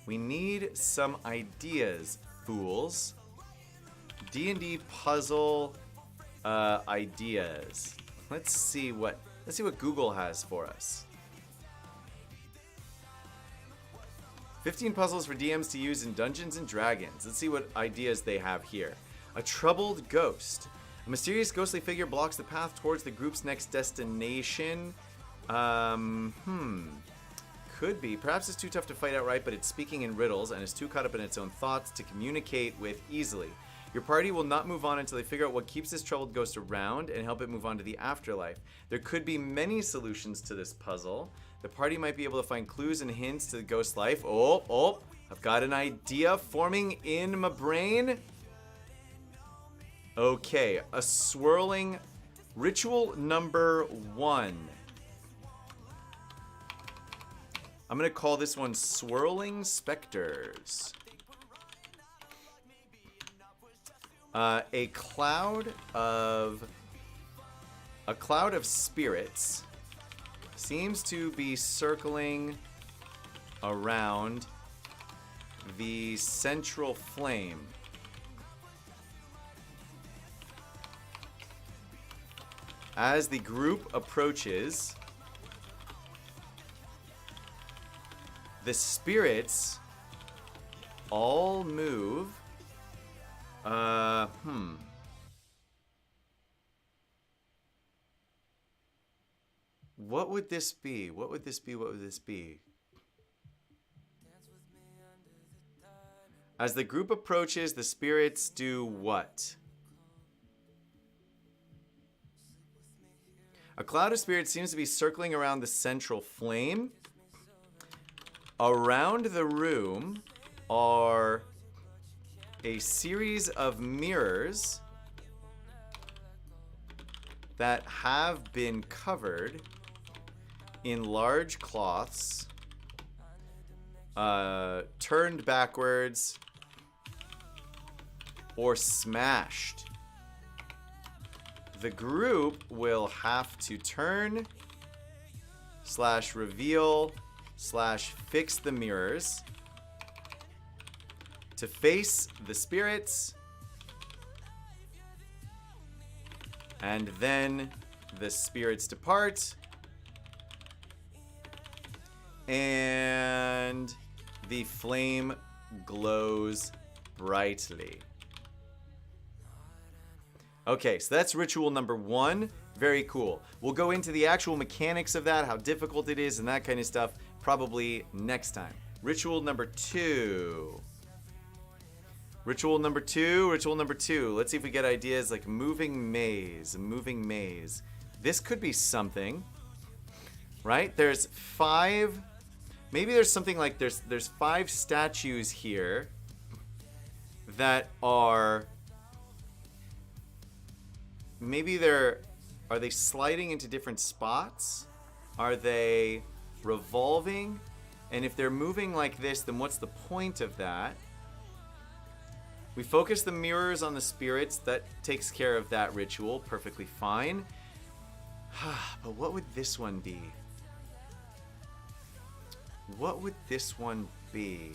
We need some ideas, fools. D&D puzzle ideas. Let's see what Google has for us. 15 puzzles for DMs to use in Dungeons and Dragons. Let's see what ideas they have here. A troubled ghost. A mysterious ghostly figure blocks the path towards the group's next destination. Could be. Perhaps it's too tough to fight outright, but it's speaking in riddles and is too caught up in its own thoughts to communicate with easily. Your party will not move on until they figure out what keeps this troubled ghost around and help it move on to the afterlife. There could be many solutions to this puzzle. The party might be able to find clues and hints to the ghost's life. Oh, I've got an idea forming in my brain. Okay, a swirling ritual number 1. I'm going to call this one Swirling Specters. A cloud of spirits seems to be circling around the central flame. As the group approaches, the spirits all move. What would this be? What would this be? What would this be? As the group approaches, the spirits do what? A cloud of spirits seems to be circling around the central flame. Around the room are a series of mirrors that have been covered in large cloths, turned backwards, or smashed. The group will have to turn / reveal / fix the mirrors to face the spirits, and then the spirits depart, and the flame glows brightly. Okay, so that's ritual number 1. Very cool. We'll go into the actual mechanics of that, how difficult it is, and that kind of stuff probably next time. Ritual number 2. Ritual number 2. Let's see if we get ideas like moving maze. This could be something, right? There's 5. Maybe there's something like there's 5 statues here that are. Maybe are they sliding into different spots? Are they revolving? And if they're moving like this, then what's the point of that? We focus the mirrors on the spirits. That takes care of that ritual perfectly fine. But what would this one be? What would this one be?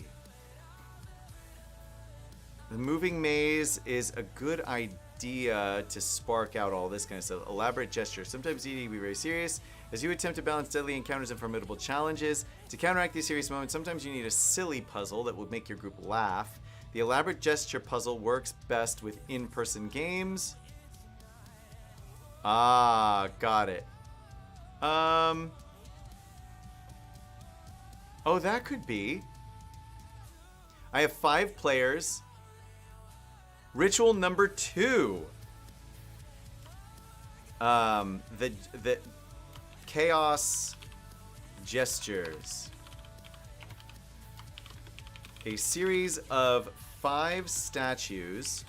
The moving maze is a good idea to spark out all this kind of stuff. Elaborate gesture. Sometimes you need to be very serious as you attempt to balance deadly encounters and formidable challenges. To counteract these serious moments, sometimes you need a silly puzzle that will make your group laugh. The elaborate gesture puzzle works best with in-person games. Got it. Oh, that could be. I have 5 players. Ritual number 2. The chaos gestures. A series of 5 statues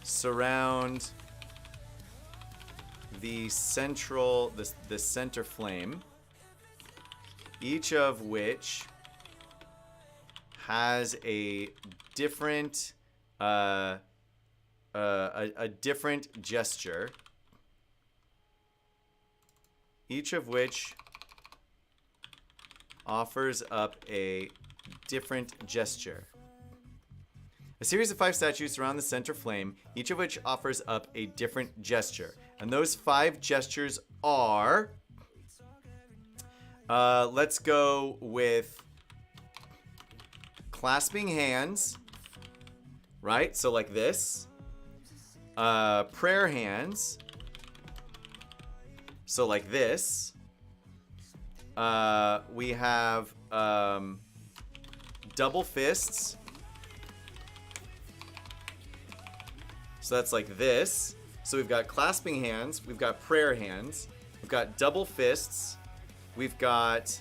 surround the center flame, each of which has a different different gesture, each of which offers up a different gesture. A series of 5 statues surround the center flame, each of which offers up a different gesture. And those 5 gestures are... let's go with clasping hands, right? So like this. Prayer hands. So like this. We have double fists. So that's like this. So we've got clasping hands. We've got prayer hands. We've got double fists. We've got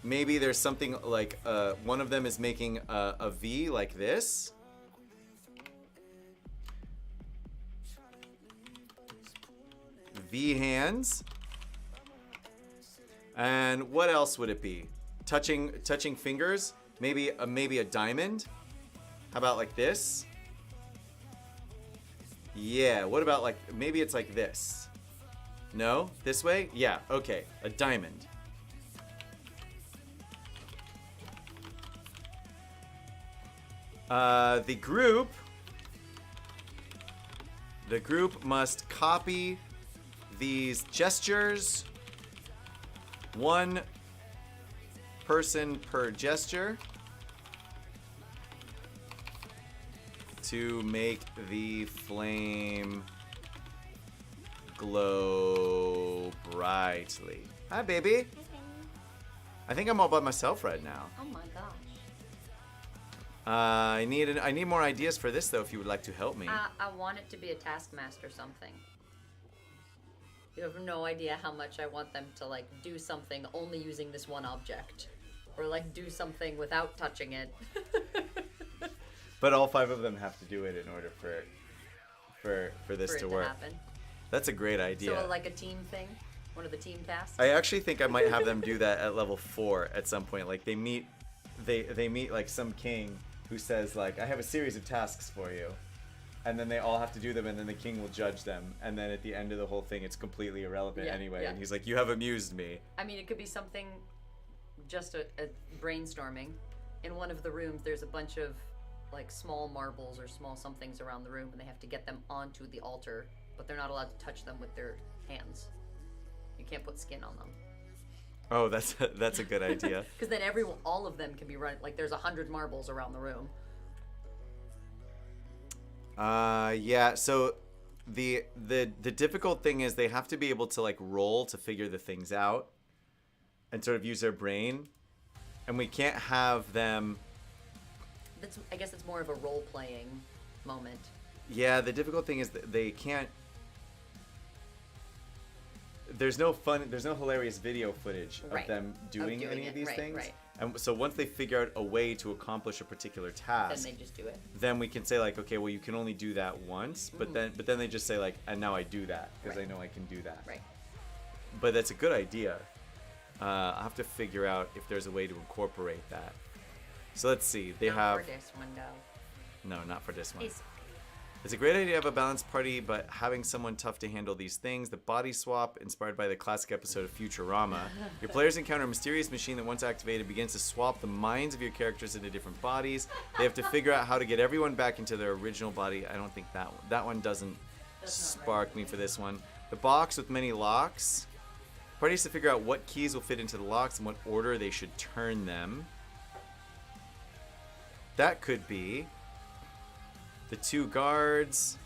maybe there's something like one of them is making a V like this. V hands. And what else would it be? Touching fingers? Maybe a diamond? How about like this? Yeah, what about like, maybe it's like this? No? This way? Yeah, okay. A diamond. The group must copy these gestures. 1 person per gesture to make the flame glow brightly. Hi, baby. I think I'm all by myself right now. Oh my gosh. I need more ideas for this though. If you would like to help me. I want it to be a taskmaster something. You have no idea how much I want them to like do something only using this one object, or like do something without touching it. But all 5 of them have to do it in order for this to work. Happen. That's a great idea. So like a team thing, one of the team tasks. I actually think I might have them do that at level 4 at some point. Like they meet like some king who says like, I have a series of tasks for you. And then they all have to do them, and then the king will judge them. And then at the end of the whole thing, it's completely irrelevant anyway. Yeah. And he's like, you have amused me. I mean, it could be something, just a brainstorming. In one of the rooms, there's a bunch of like small marbles or small somethings around the room, and they have to get them onto the altar, but they're not allowed to touch them with their hands. You can't put skin on them. Oh, that's a good idea. Because then all of them can be running. Like there's 100 marbles around the room. Yeah, so the difficult thing is they have to be able to like roll to figure the things out and sort of use their brain, and we can't have them. I guess it's more of a role-playing moment. Yeah, the difficult thing is that they can't. There's no hilarious video footage of them doing any of these things. Right. And so once they figure out a way to accomplish a particular task, then they just do it. Then we can say like, okay, well you can only do that once, but then they just say like, and now I do that because I know I can do that. Right. But that's a good idea. I'll have to figure out if there's a way to incorporate that. So let's see. They have. Not for this one, though. No, not for this one. It's a great idea to have a balanced party, but having someone tough to handle these things. The body swap, inspired by the classic episode of Futurama. Your players encounter a mysterious machine that, once activated, begins to swap the minds of your characters into different bodies. They have to figure out how to get everyone back into their original body. I don't think that one doesn't spark me for this one. The box with many locks. Party has to figure out what keys will fit into the locks and what order they should turn them. That could be the 2 guards.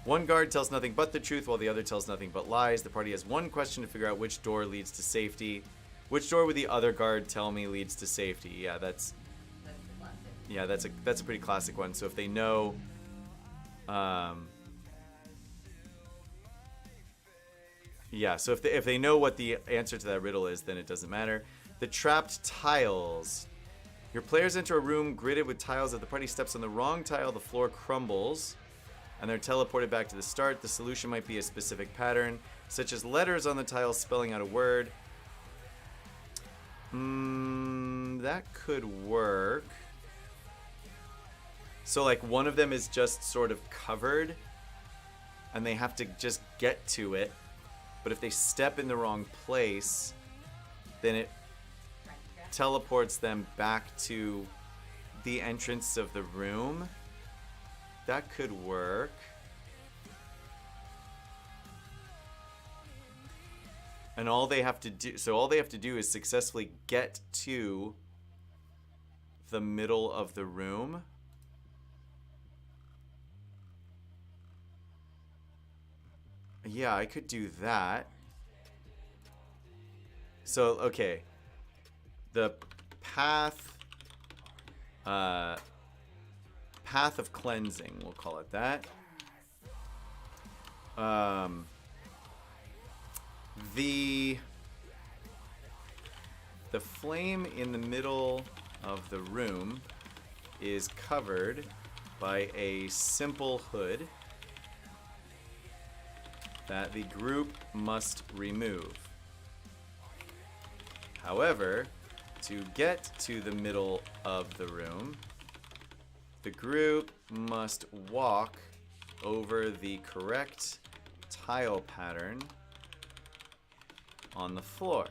One guard tells nothing but the truth while the other tells nothing but lies. The party has 1 question to figure out which door leads to safety. Which door would the other guard tell me leads to safety? Yeah, that's a pretty classic one. So if they know yeah, so if they know what the answer to that riddle is, then it doesn't matter. The trapped tiles. Your players enter a room gridded with tiles. If the party steps on the wrong tile, the floor crumbles, and they're teleported back to the start. The solution might be a specific pattern, such as letters on the tile spelling out a word. That could work. So, like, one of them is just sort of covered, and they have to just get to it. But if they step in the wrong place, then it teleports them back to the entrance of the room. That could work. And all they have to do is successfully get to the middle of the room. Yeah, I could do that. So, okay. The path of cleansing, we'll call it that. The flame in the middle of the room is covered by a simple hood that the group must remove. However, to get to the middle of the room, the group must walk over the correct tile pattern on the floor.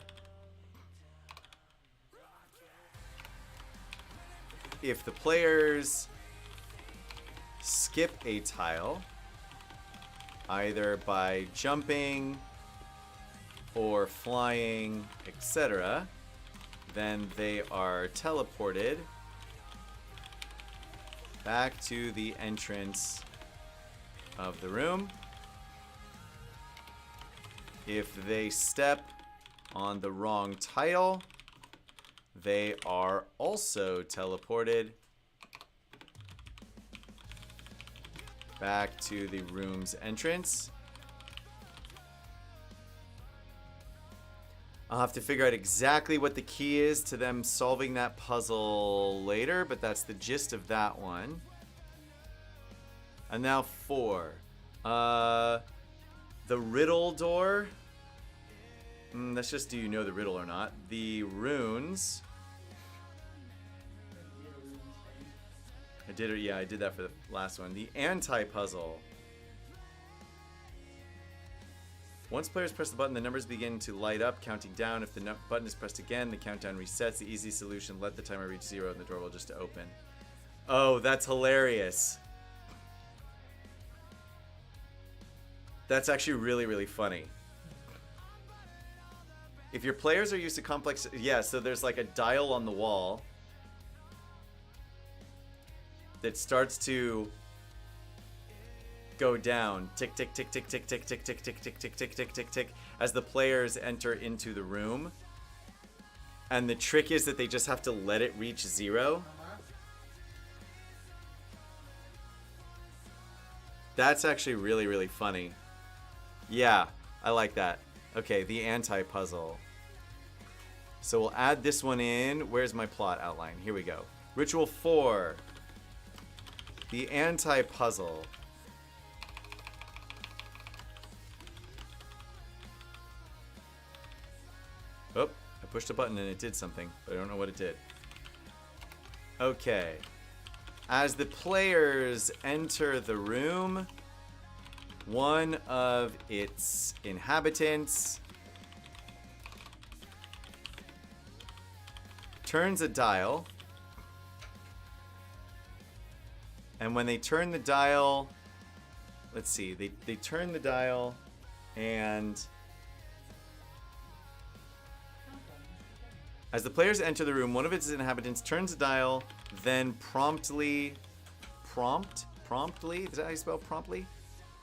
If the players skip a tile, either by jumping or flying, etc., then they are teleported back to the entrance of the room. If they step on the wrong tile, they are also teleported back to the room's entrance. I'll have to figure out exactly what the key is to them solving that puzzle later, but that's the gist of that one. And now 4. The riddle door. That's just, do you know the riddle or not? The runes. I did it. Yeah, I did that for the last one. The anti-puzzle. Once players press the button, the numbers begin to light up, counting down. If the button is pressed again, the countdown resets. The easy solution: let the timer reach 0 and the door will just open. Oh, that's hilarious. That's actually really, really funny. If your players are used to complex... Yeah, so there's like a dial on the wall that starts to go down. Tick, tick, tick, tick, tick, tick, tick, tick, tick, tick, tick, tick, tick, tick, tick, as the players enter into the room. And the trick is that they just have to let it reach 0. That's actually really, really funny. Yeah, I like that. Okay, the anti-puzzle. So we'll add this one in. Where's my plot outline? Here we go. Ritual 4. The anti-puzzle. Oh, I pushed a button and it did something, but I don't know what it did. Okay. As the players enter the room, one of its inhabitants turns a dial, and when they turn the dial, let's see, they turn the dial, and as the players enter the room, one of its inhabitants turns the dial, then promptly, is that how you spell promptly?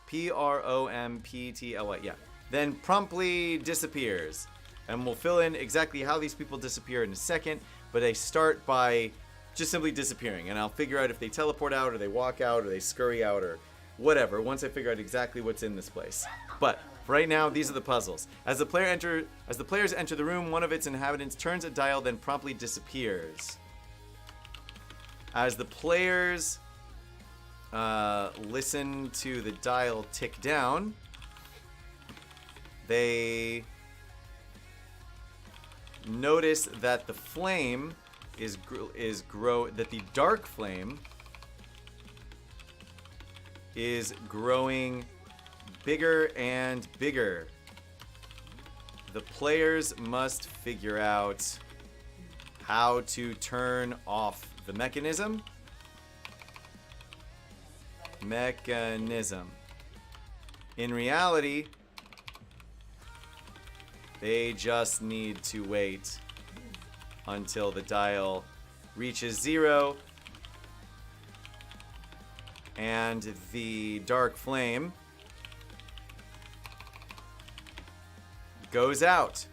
Promptly, yeah. Then promptly disappears. And we'll fill in exactly how these people disappear in a second, but they start by just simply disappearing. And I'll figure out if they teleport out, or they walk out, or they scurry out, or whatever, once I figure out exactly what's in this place. But for right now, these are the puzzles. As the players enter the room, one of its inhabitants turns a dial, then promptly disappears. As the players listen to the dial tick down, they notice that the flame that the dark flame is growing bigger and bigger. The players must figure out how to turn off the mechanism. In reality, they just need to wait until the dial reaches 0 and the dark flame goes out.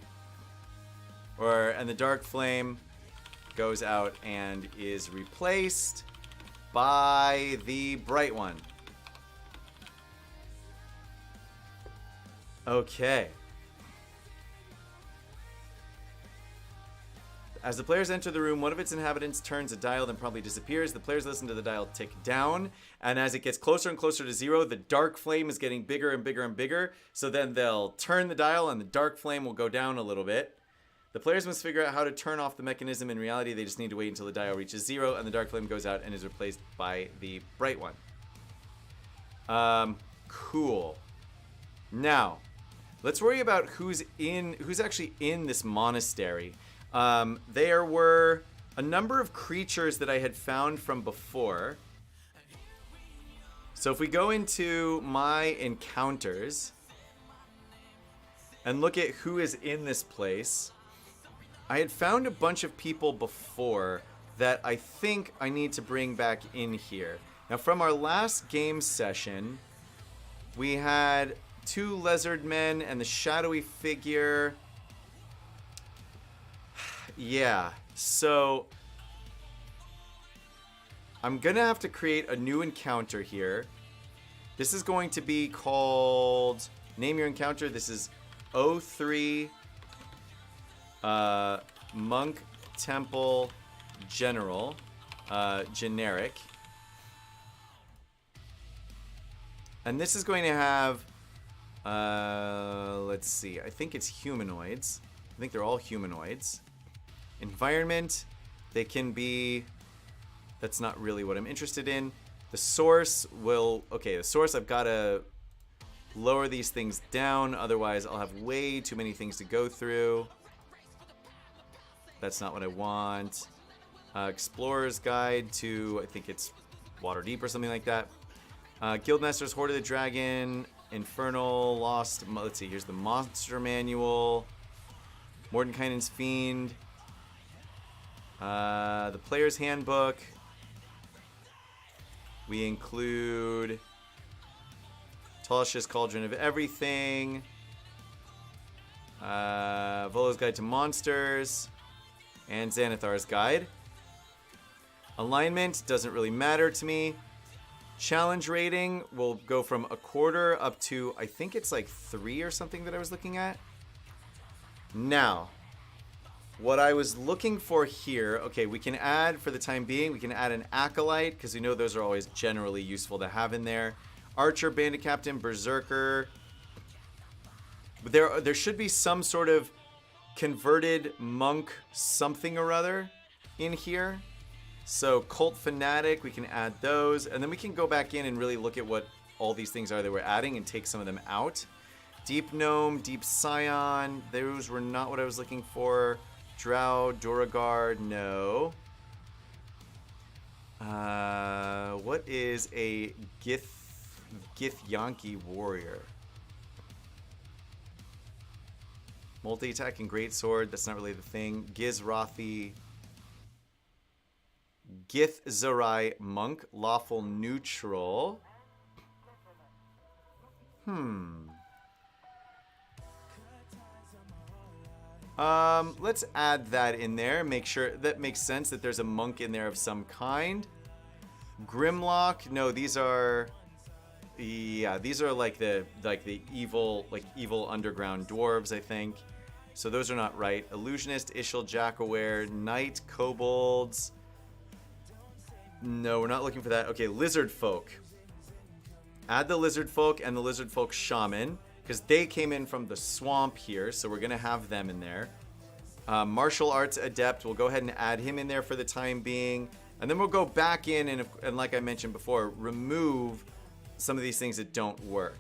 And the dark flame goes out and is replaced by the bright one. Okay. As the players enter the room, one of its inhabitants turns a dial, then promptly disappears. The players listen to the dial tick down, and as it gets closer and closer to 0, the dark flame is getting bigger and bigger and bigger. So then they'll turn the dial, and the dark flame will go down a little bit. The players must figure out how to turn off the mechanism. In reality, they just need to wait until the dial reaches 0, and the dark flame goes out and is replaced by the bright one. Cool. Now, let's worry about who's actually in this monastery. There were a number of creatures that I had found from before. So if we go into my encounters and look at who is in this place, I had found a bunch of people before that I think I need to bring back in here. Now from our last game session, we had 2 lizard men and the shadowy figure. Yeah, so I'm gonna have to create a new encounter here. This is going to be called, name your encounter. This is O3 Monk Temple General, generic. And this is going to have, let's see, I think it's humanoids. I think they're all humanoids. Environment, they can be, that's not really what I'm interested in. The source will, okay, the source, I've got to lower these things down, otherwise I'll have way too many things to go through. That's not what I want. Explorer's Guide to, I think it's Waterdeep or something like that. Guildmaster's Hoard of the Dragon, Infernal, Lost, let's see, here's the Monster Manual, Mordenkainen's Fiend, the Player's Handbook. We include Talish's Cauldron of Everything, Volo's Guide to Monsters, and Xanathar's Guide. Alignment doesn't really matter to me. Challenge rating will go from 1/4 up to, I think it's like 3 or something that I was looking at. Now, what I was looking for here, okay, we can add, for the time being, we can add an Acolyte, because we know those are always generally useful to have in there. Archer, Bandit Captain, Berserker. But there should be some sort of converted monk something or other in here. So Cult Fanatic, we can add those, and then we can go back in and really look at what all these things are that we're adding and take some of them out. Deep Gnome, Deep Scion, those were not what I was looking for. Drow, Duragard, no. What is a Githyanki Warrior? Multi-attack and Greatsword, that's not really the thing. Gizrathi, Githzerai Monk, Lawful Neutral. Let's add that in there. Make sure that makes sense that there's a monk in there of some kind. Grimlock, no, these are, yeah, these are like the evil underground dwarves, I think. So those are not right. Illusionist, Ishal, Jackaware, Knight, Kobolds. No, we're not looking for that. Okay, Lizard Folk. Add the Lizard Folk and the Lizard Folk Shaman, because they came in from the swamp here, so we're going to have them in there. Martial Arts Adept, we'll go ahead and add him in there for the time being. And then we'll go back in and like I mentioned before, remove some of these things that don't work.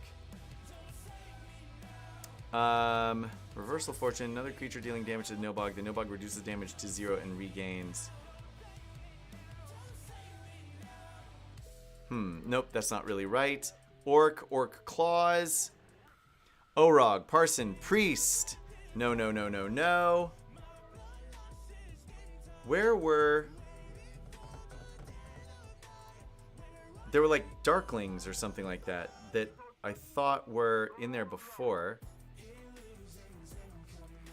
Reversal Fortune, another creature dealing damage to the Nilbog. The Nilbog reduces damage to 0 and regains. Nope, that's not really right. Orc Claws. Orog, Parson, Priest. No. Where were... There were like Darklings or something like that I thought were in there before.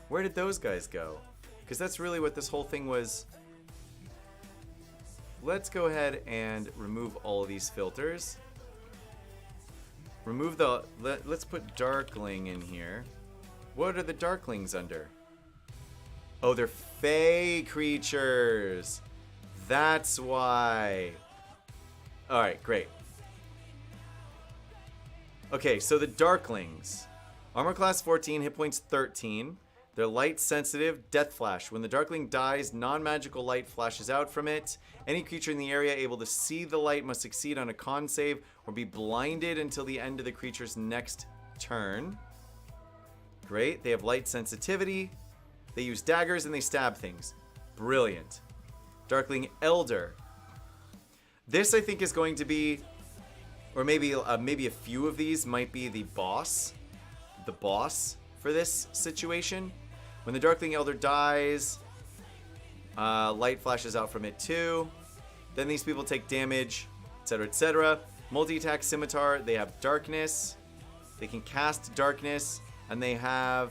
Where did those guys go? Because that's really what this whole thing was. Let's go ahead and remove all of these filters. Remove the... Let's put Darkling in here. What are the Darklings under? Oh, they're Fey creatures. That's why. Alright, great. Okay, so the Darklings. Armor class 14, hit points 13. They're light sensitive, death flash. When the Darkling dies, non-magical light flashes out from it. Any creature in the area able to see the light must succeed on a con save or be blinded until the end of the creature's next turn. Great. They have light sensitivity. They use daggers and they stab things. Brilliant. Darkling Elder. This, I think, is going to be, or maybe a few of these might be the boss for this situation. When the Darkling Elder dies, light flashes out from it too. Then these people take damage, etc., etc. Multi-attack Scimitar, they have Darkness. They can cast Darkness, and they have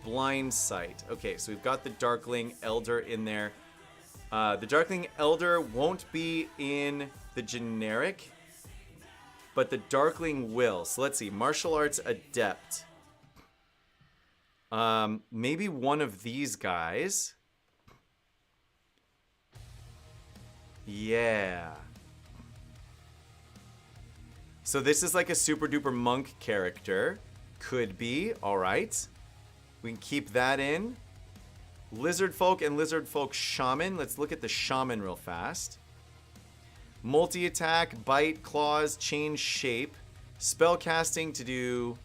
Blind Sight. Okay, so we've got the Darkling Elder in there. The Darkling Elder won't be in the generic, but the Darkling will. So let's see. Martial Arts Adept. Maybe one of these guys. Yeah. So this is like a super duper monk character. Could be. All right. We can keep that in. Lizard Folk and Lizard Folk Shaman. Let's look at the Shaman real fast. Multi-attack, bite, claws, change shape. Spell casting to do...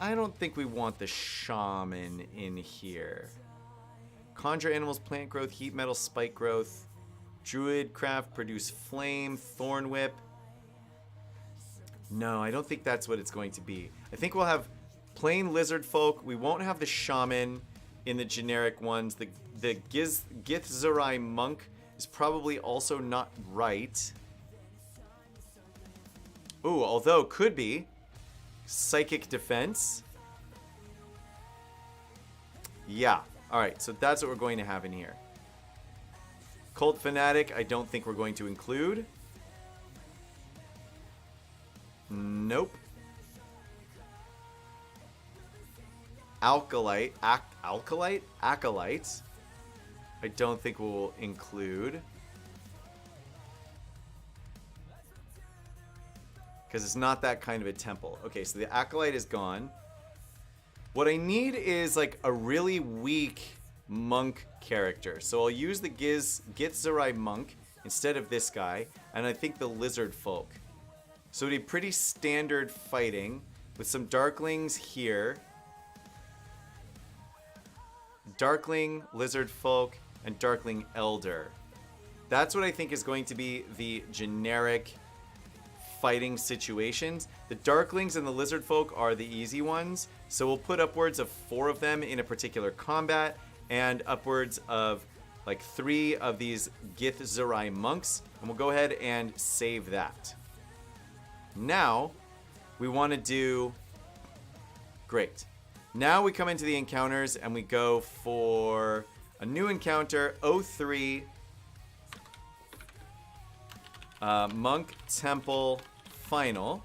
I don't think we want the Shaman in here. Conjure animals, plant growth, heat metal, spike growth. Druid craft, produce flame, thorn whip. No, I don't think that's what it's going to be. I think we'll have plain lizard folk. We won't have the shaman in the generic ones. The Githzerai monk is probably also not right. Ooh, although could be. Psychic defense. Yeah. Alright, so that's what we're going to have in here. Cult fanatic, I don't think we're going to include. Nope. Acolyte. Acolytes. I don't think we'll include. Because it's not that kind of a temple. Okay, so the Acolyte is gone. What I need is like a really weak monk character. So I'll use the Githzerai monk instead of this guy. And I think the lizard folk. So it'd be pretty standard fighting with some Darklings here. Darkling, Lizard Folk, and Darkling Elder. That's what I think is going to be the generic fighting situations. The Darklings and the Lizard Folk are the easy ones. So we'll put upwards of 4 of them in a particular combat and upwards of like 3 of these Githzerai monks. And we'll go ahead and save that. Now, we want to do... Great. Now we come into the encounters and we go for a new encounter, 03, Monk Temple Final.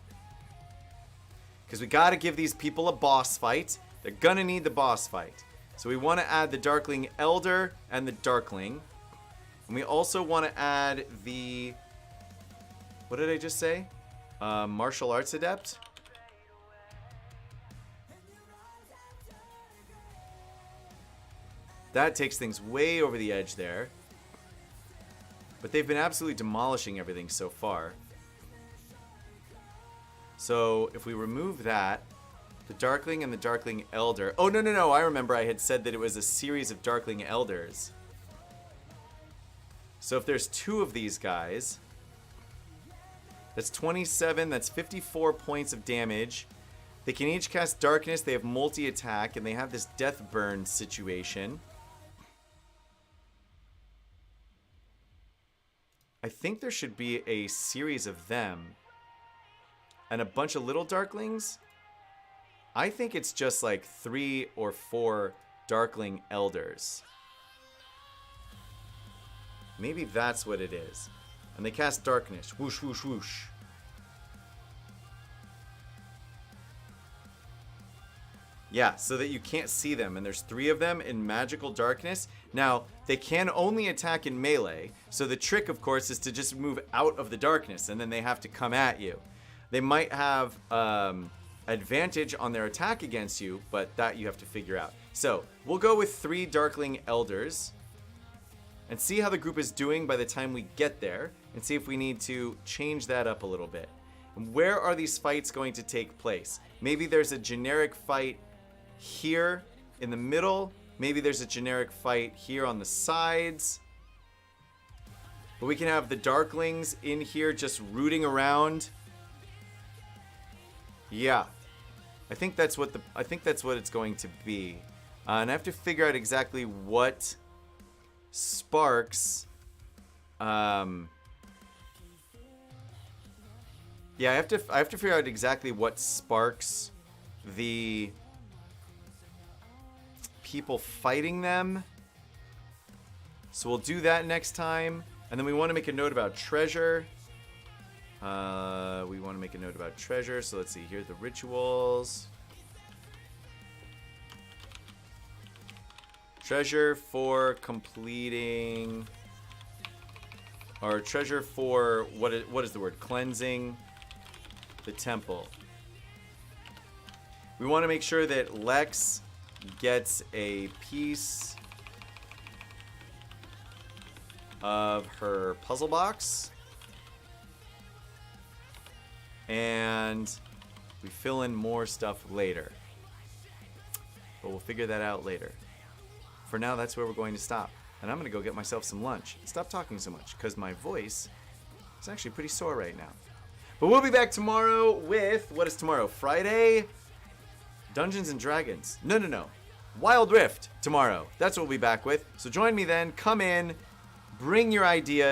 Because we got to give these people a boss fight. They're going to need the boss fight. So we want to add the Darkling Elder and the Darkling. And we also want to add the... What did I just say? Martial Arts Adept. That takes things way over the edge there. But they've been absolutely demolishing everything so far. So if we remove that, The Darkling and the Darkling Elder. Oh, no, no, no. I remember I had said that it was a series of Darkling Elders. So if there's 2 of these guys, that's 27. That's 54 points of damage. They can each cast Darkness. They have multi-attack, and they have this Death Burn situation. I think there should be a series of them. And a bunch of little Darklings. I think it's just like 3 or 4 Darkling Elders. Maybe that's what it is. And they cast Darkness. Whoosh, whoosh, whoosh. Yeah, so that you can't see them. And there's 3 of them in magical darkness. Now, they can only attack in melee. So the trick, of course, is to just move out of the darkness. And then they have to come at you. They might have advantage on their attack against you, but that you have to figure out. So, we'll go with 3 Darkling Elders. And see how the group is doing by the time we get there. And see if we need to change that up a little bit. And where are these fights going to take place? Maybe there's a generic fight here in the middle. Maybe there's a generic fight here on the sides. But we can have the Darklings in here just rooting around. Yeah. I think that's what it's going to be. And I have to figure out exactly what sparks yeah, I have to figure out exactly what sparks the people fighting them. So we'll do that next time. And then we want to make a note about treasure. So let's see. Here's the rituals. Treasure for completing, or treasure for what is the word? Cleansing the temple. We want to make sure that Lex gets a piece of her puzzle box. And we fill in more stuff later. But we'll figure that out later. For now, that's where we're going to stop. And I'm going to go get myself some lunch. Stop talking so much, because my voice is actually pretty sore right now. But we'll be back tomorrow with, what is tomorrow? Friday? Dungeons and Dragons. No. Wild Rift tomorrow. That's what we'll be back with. So join me then. Come in. Bring your ideas.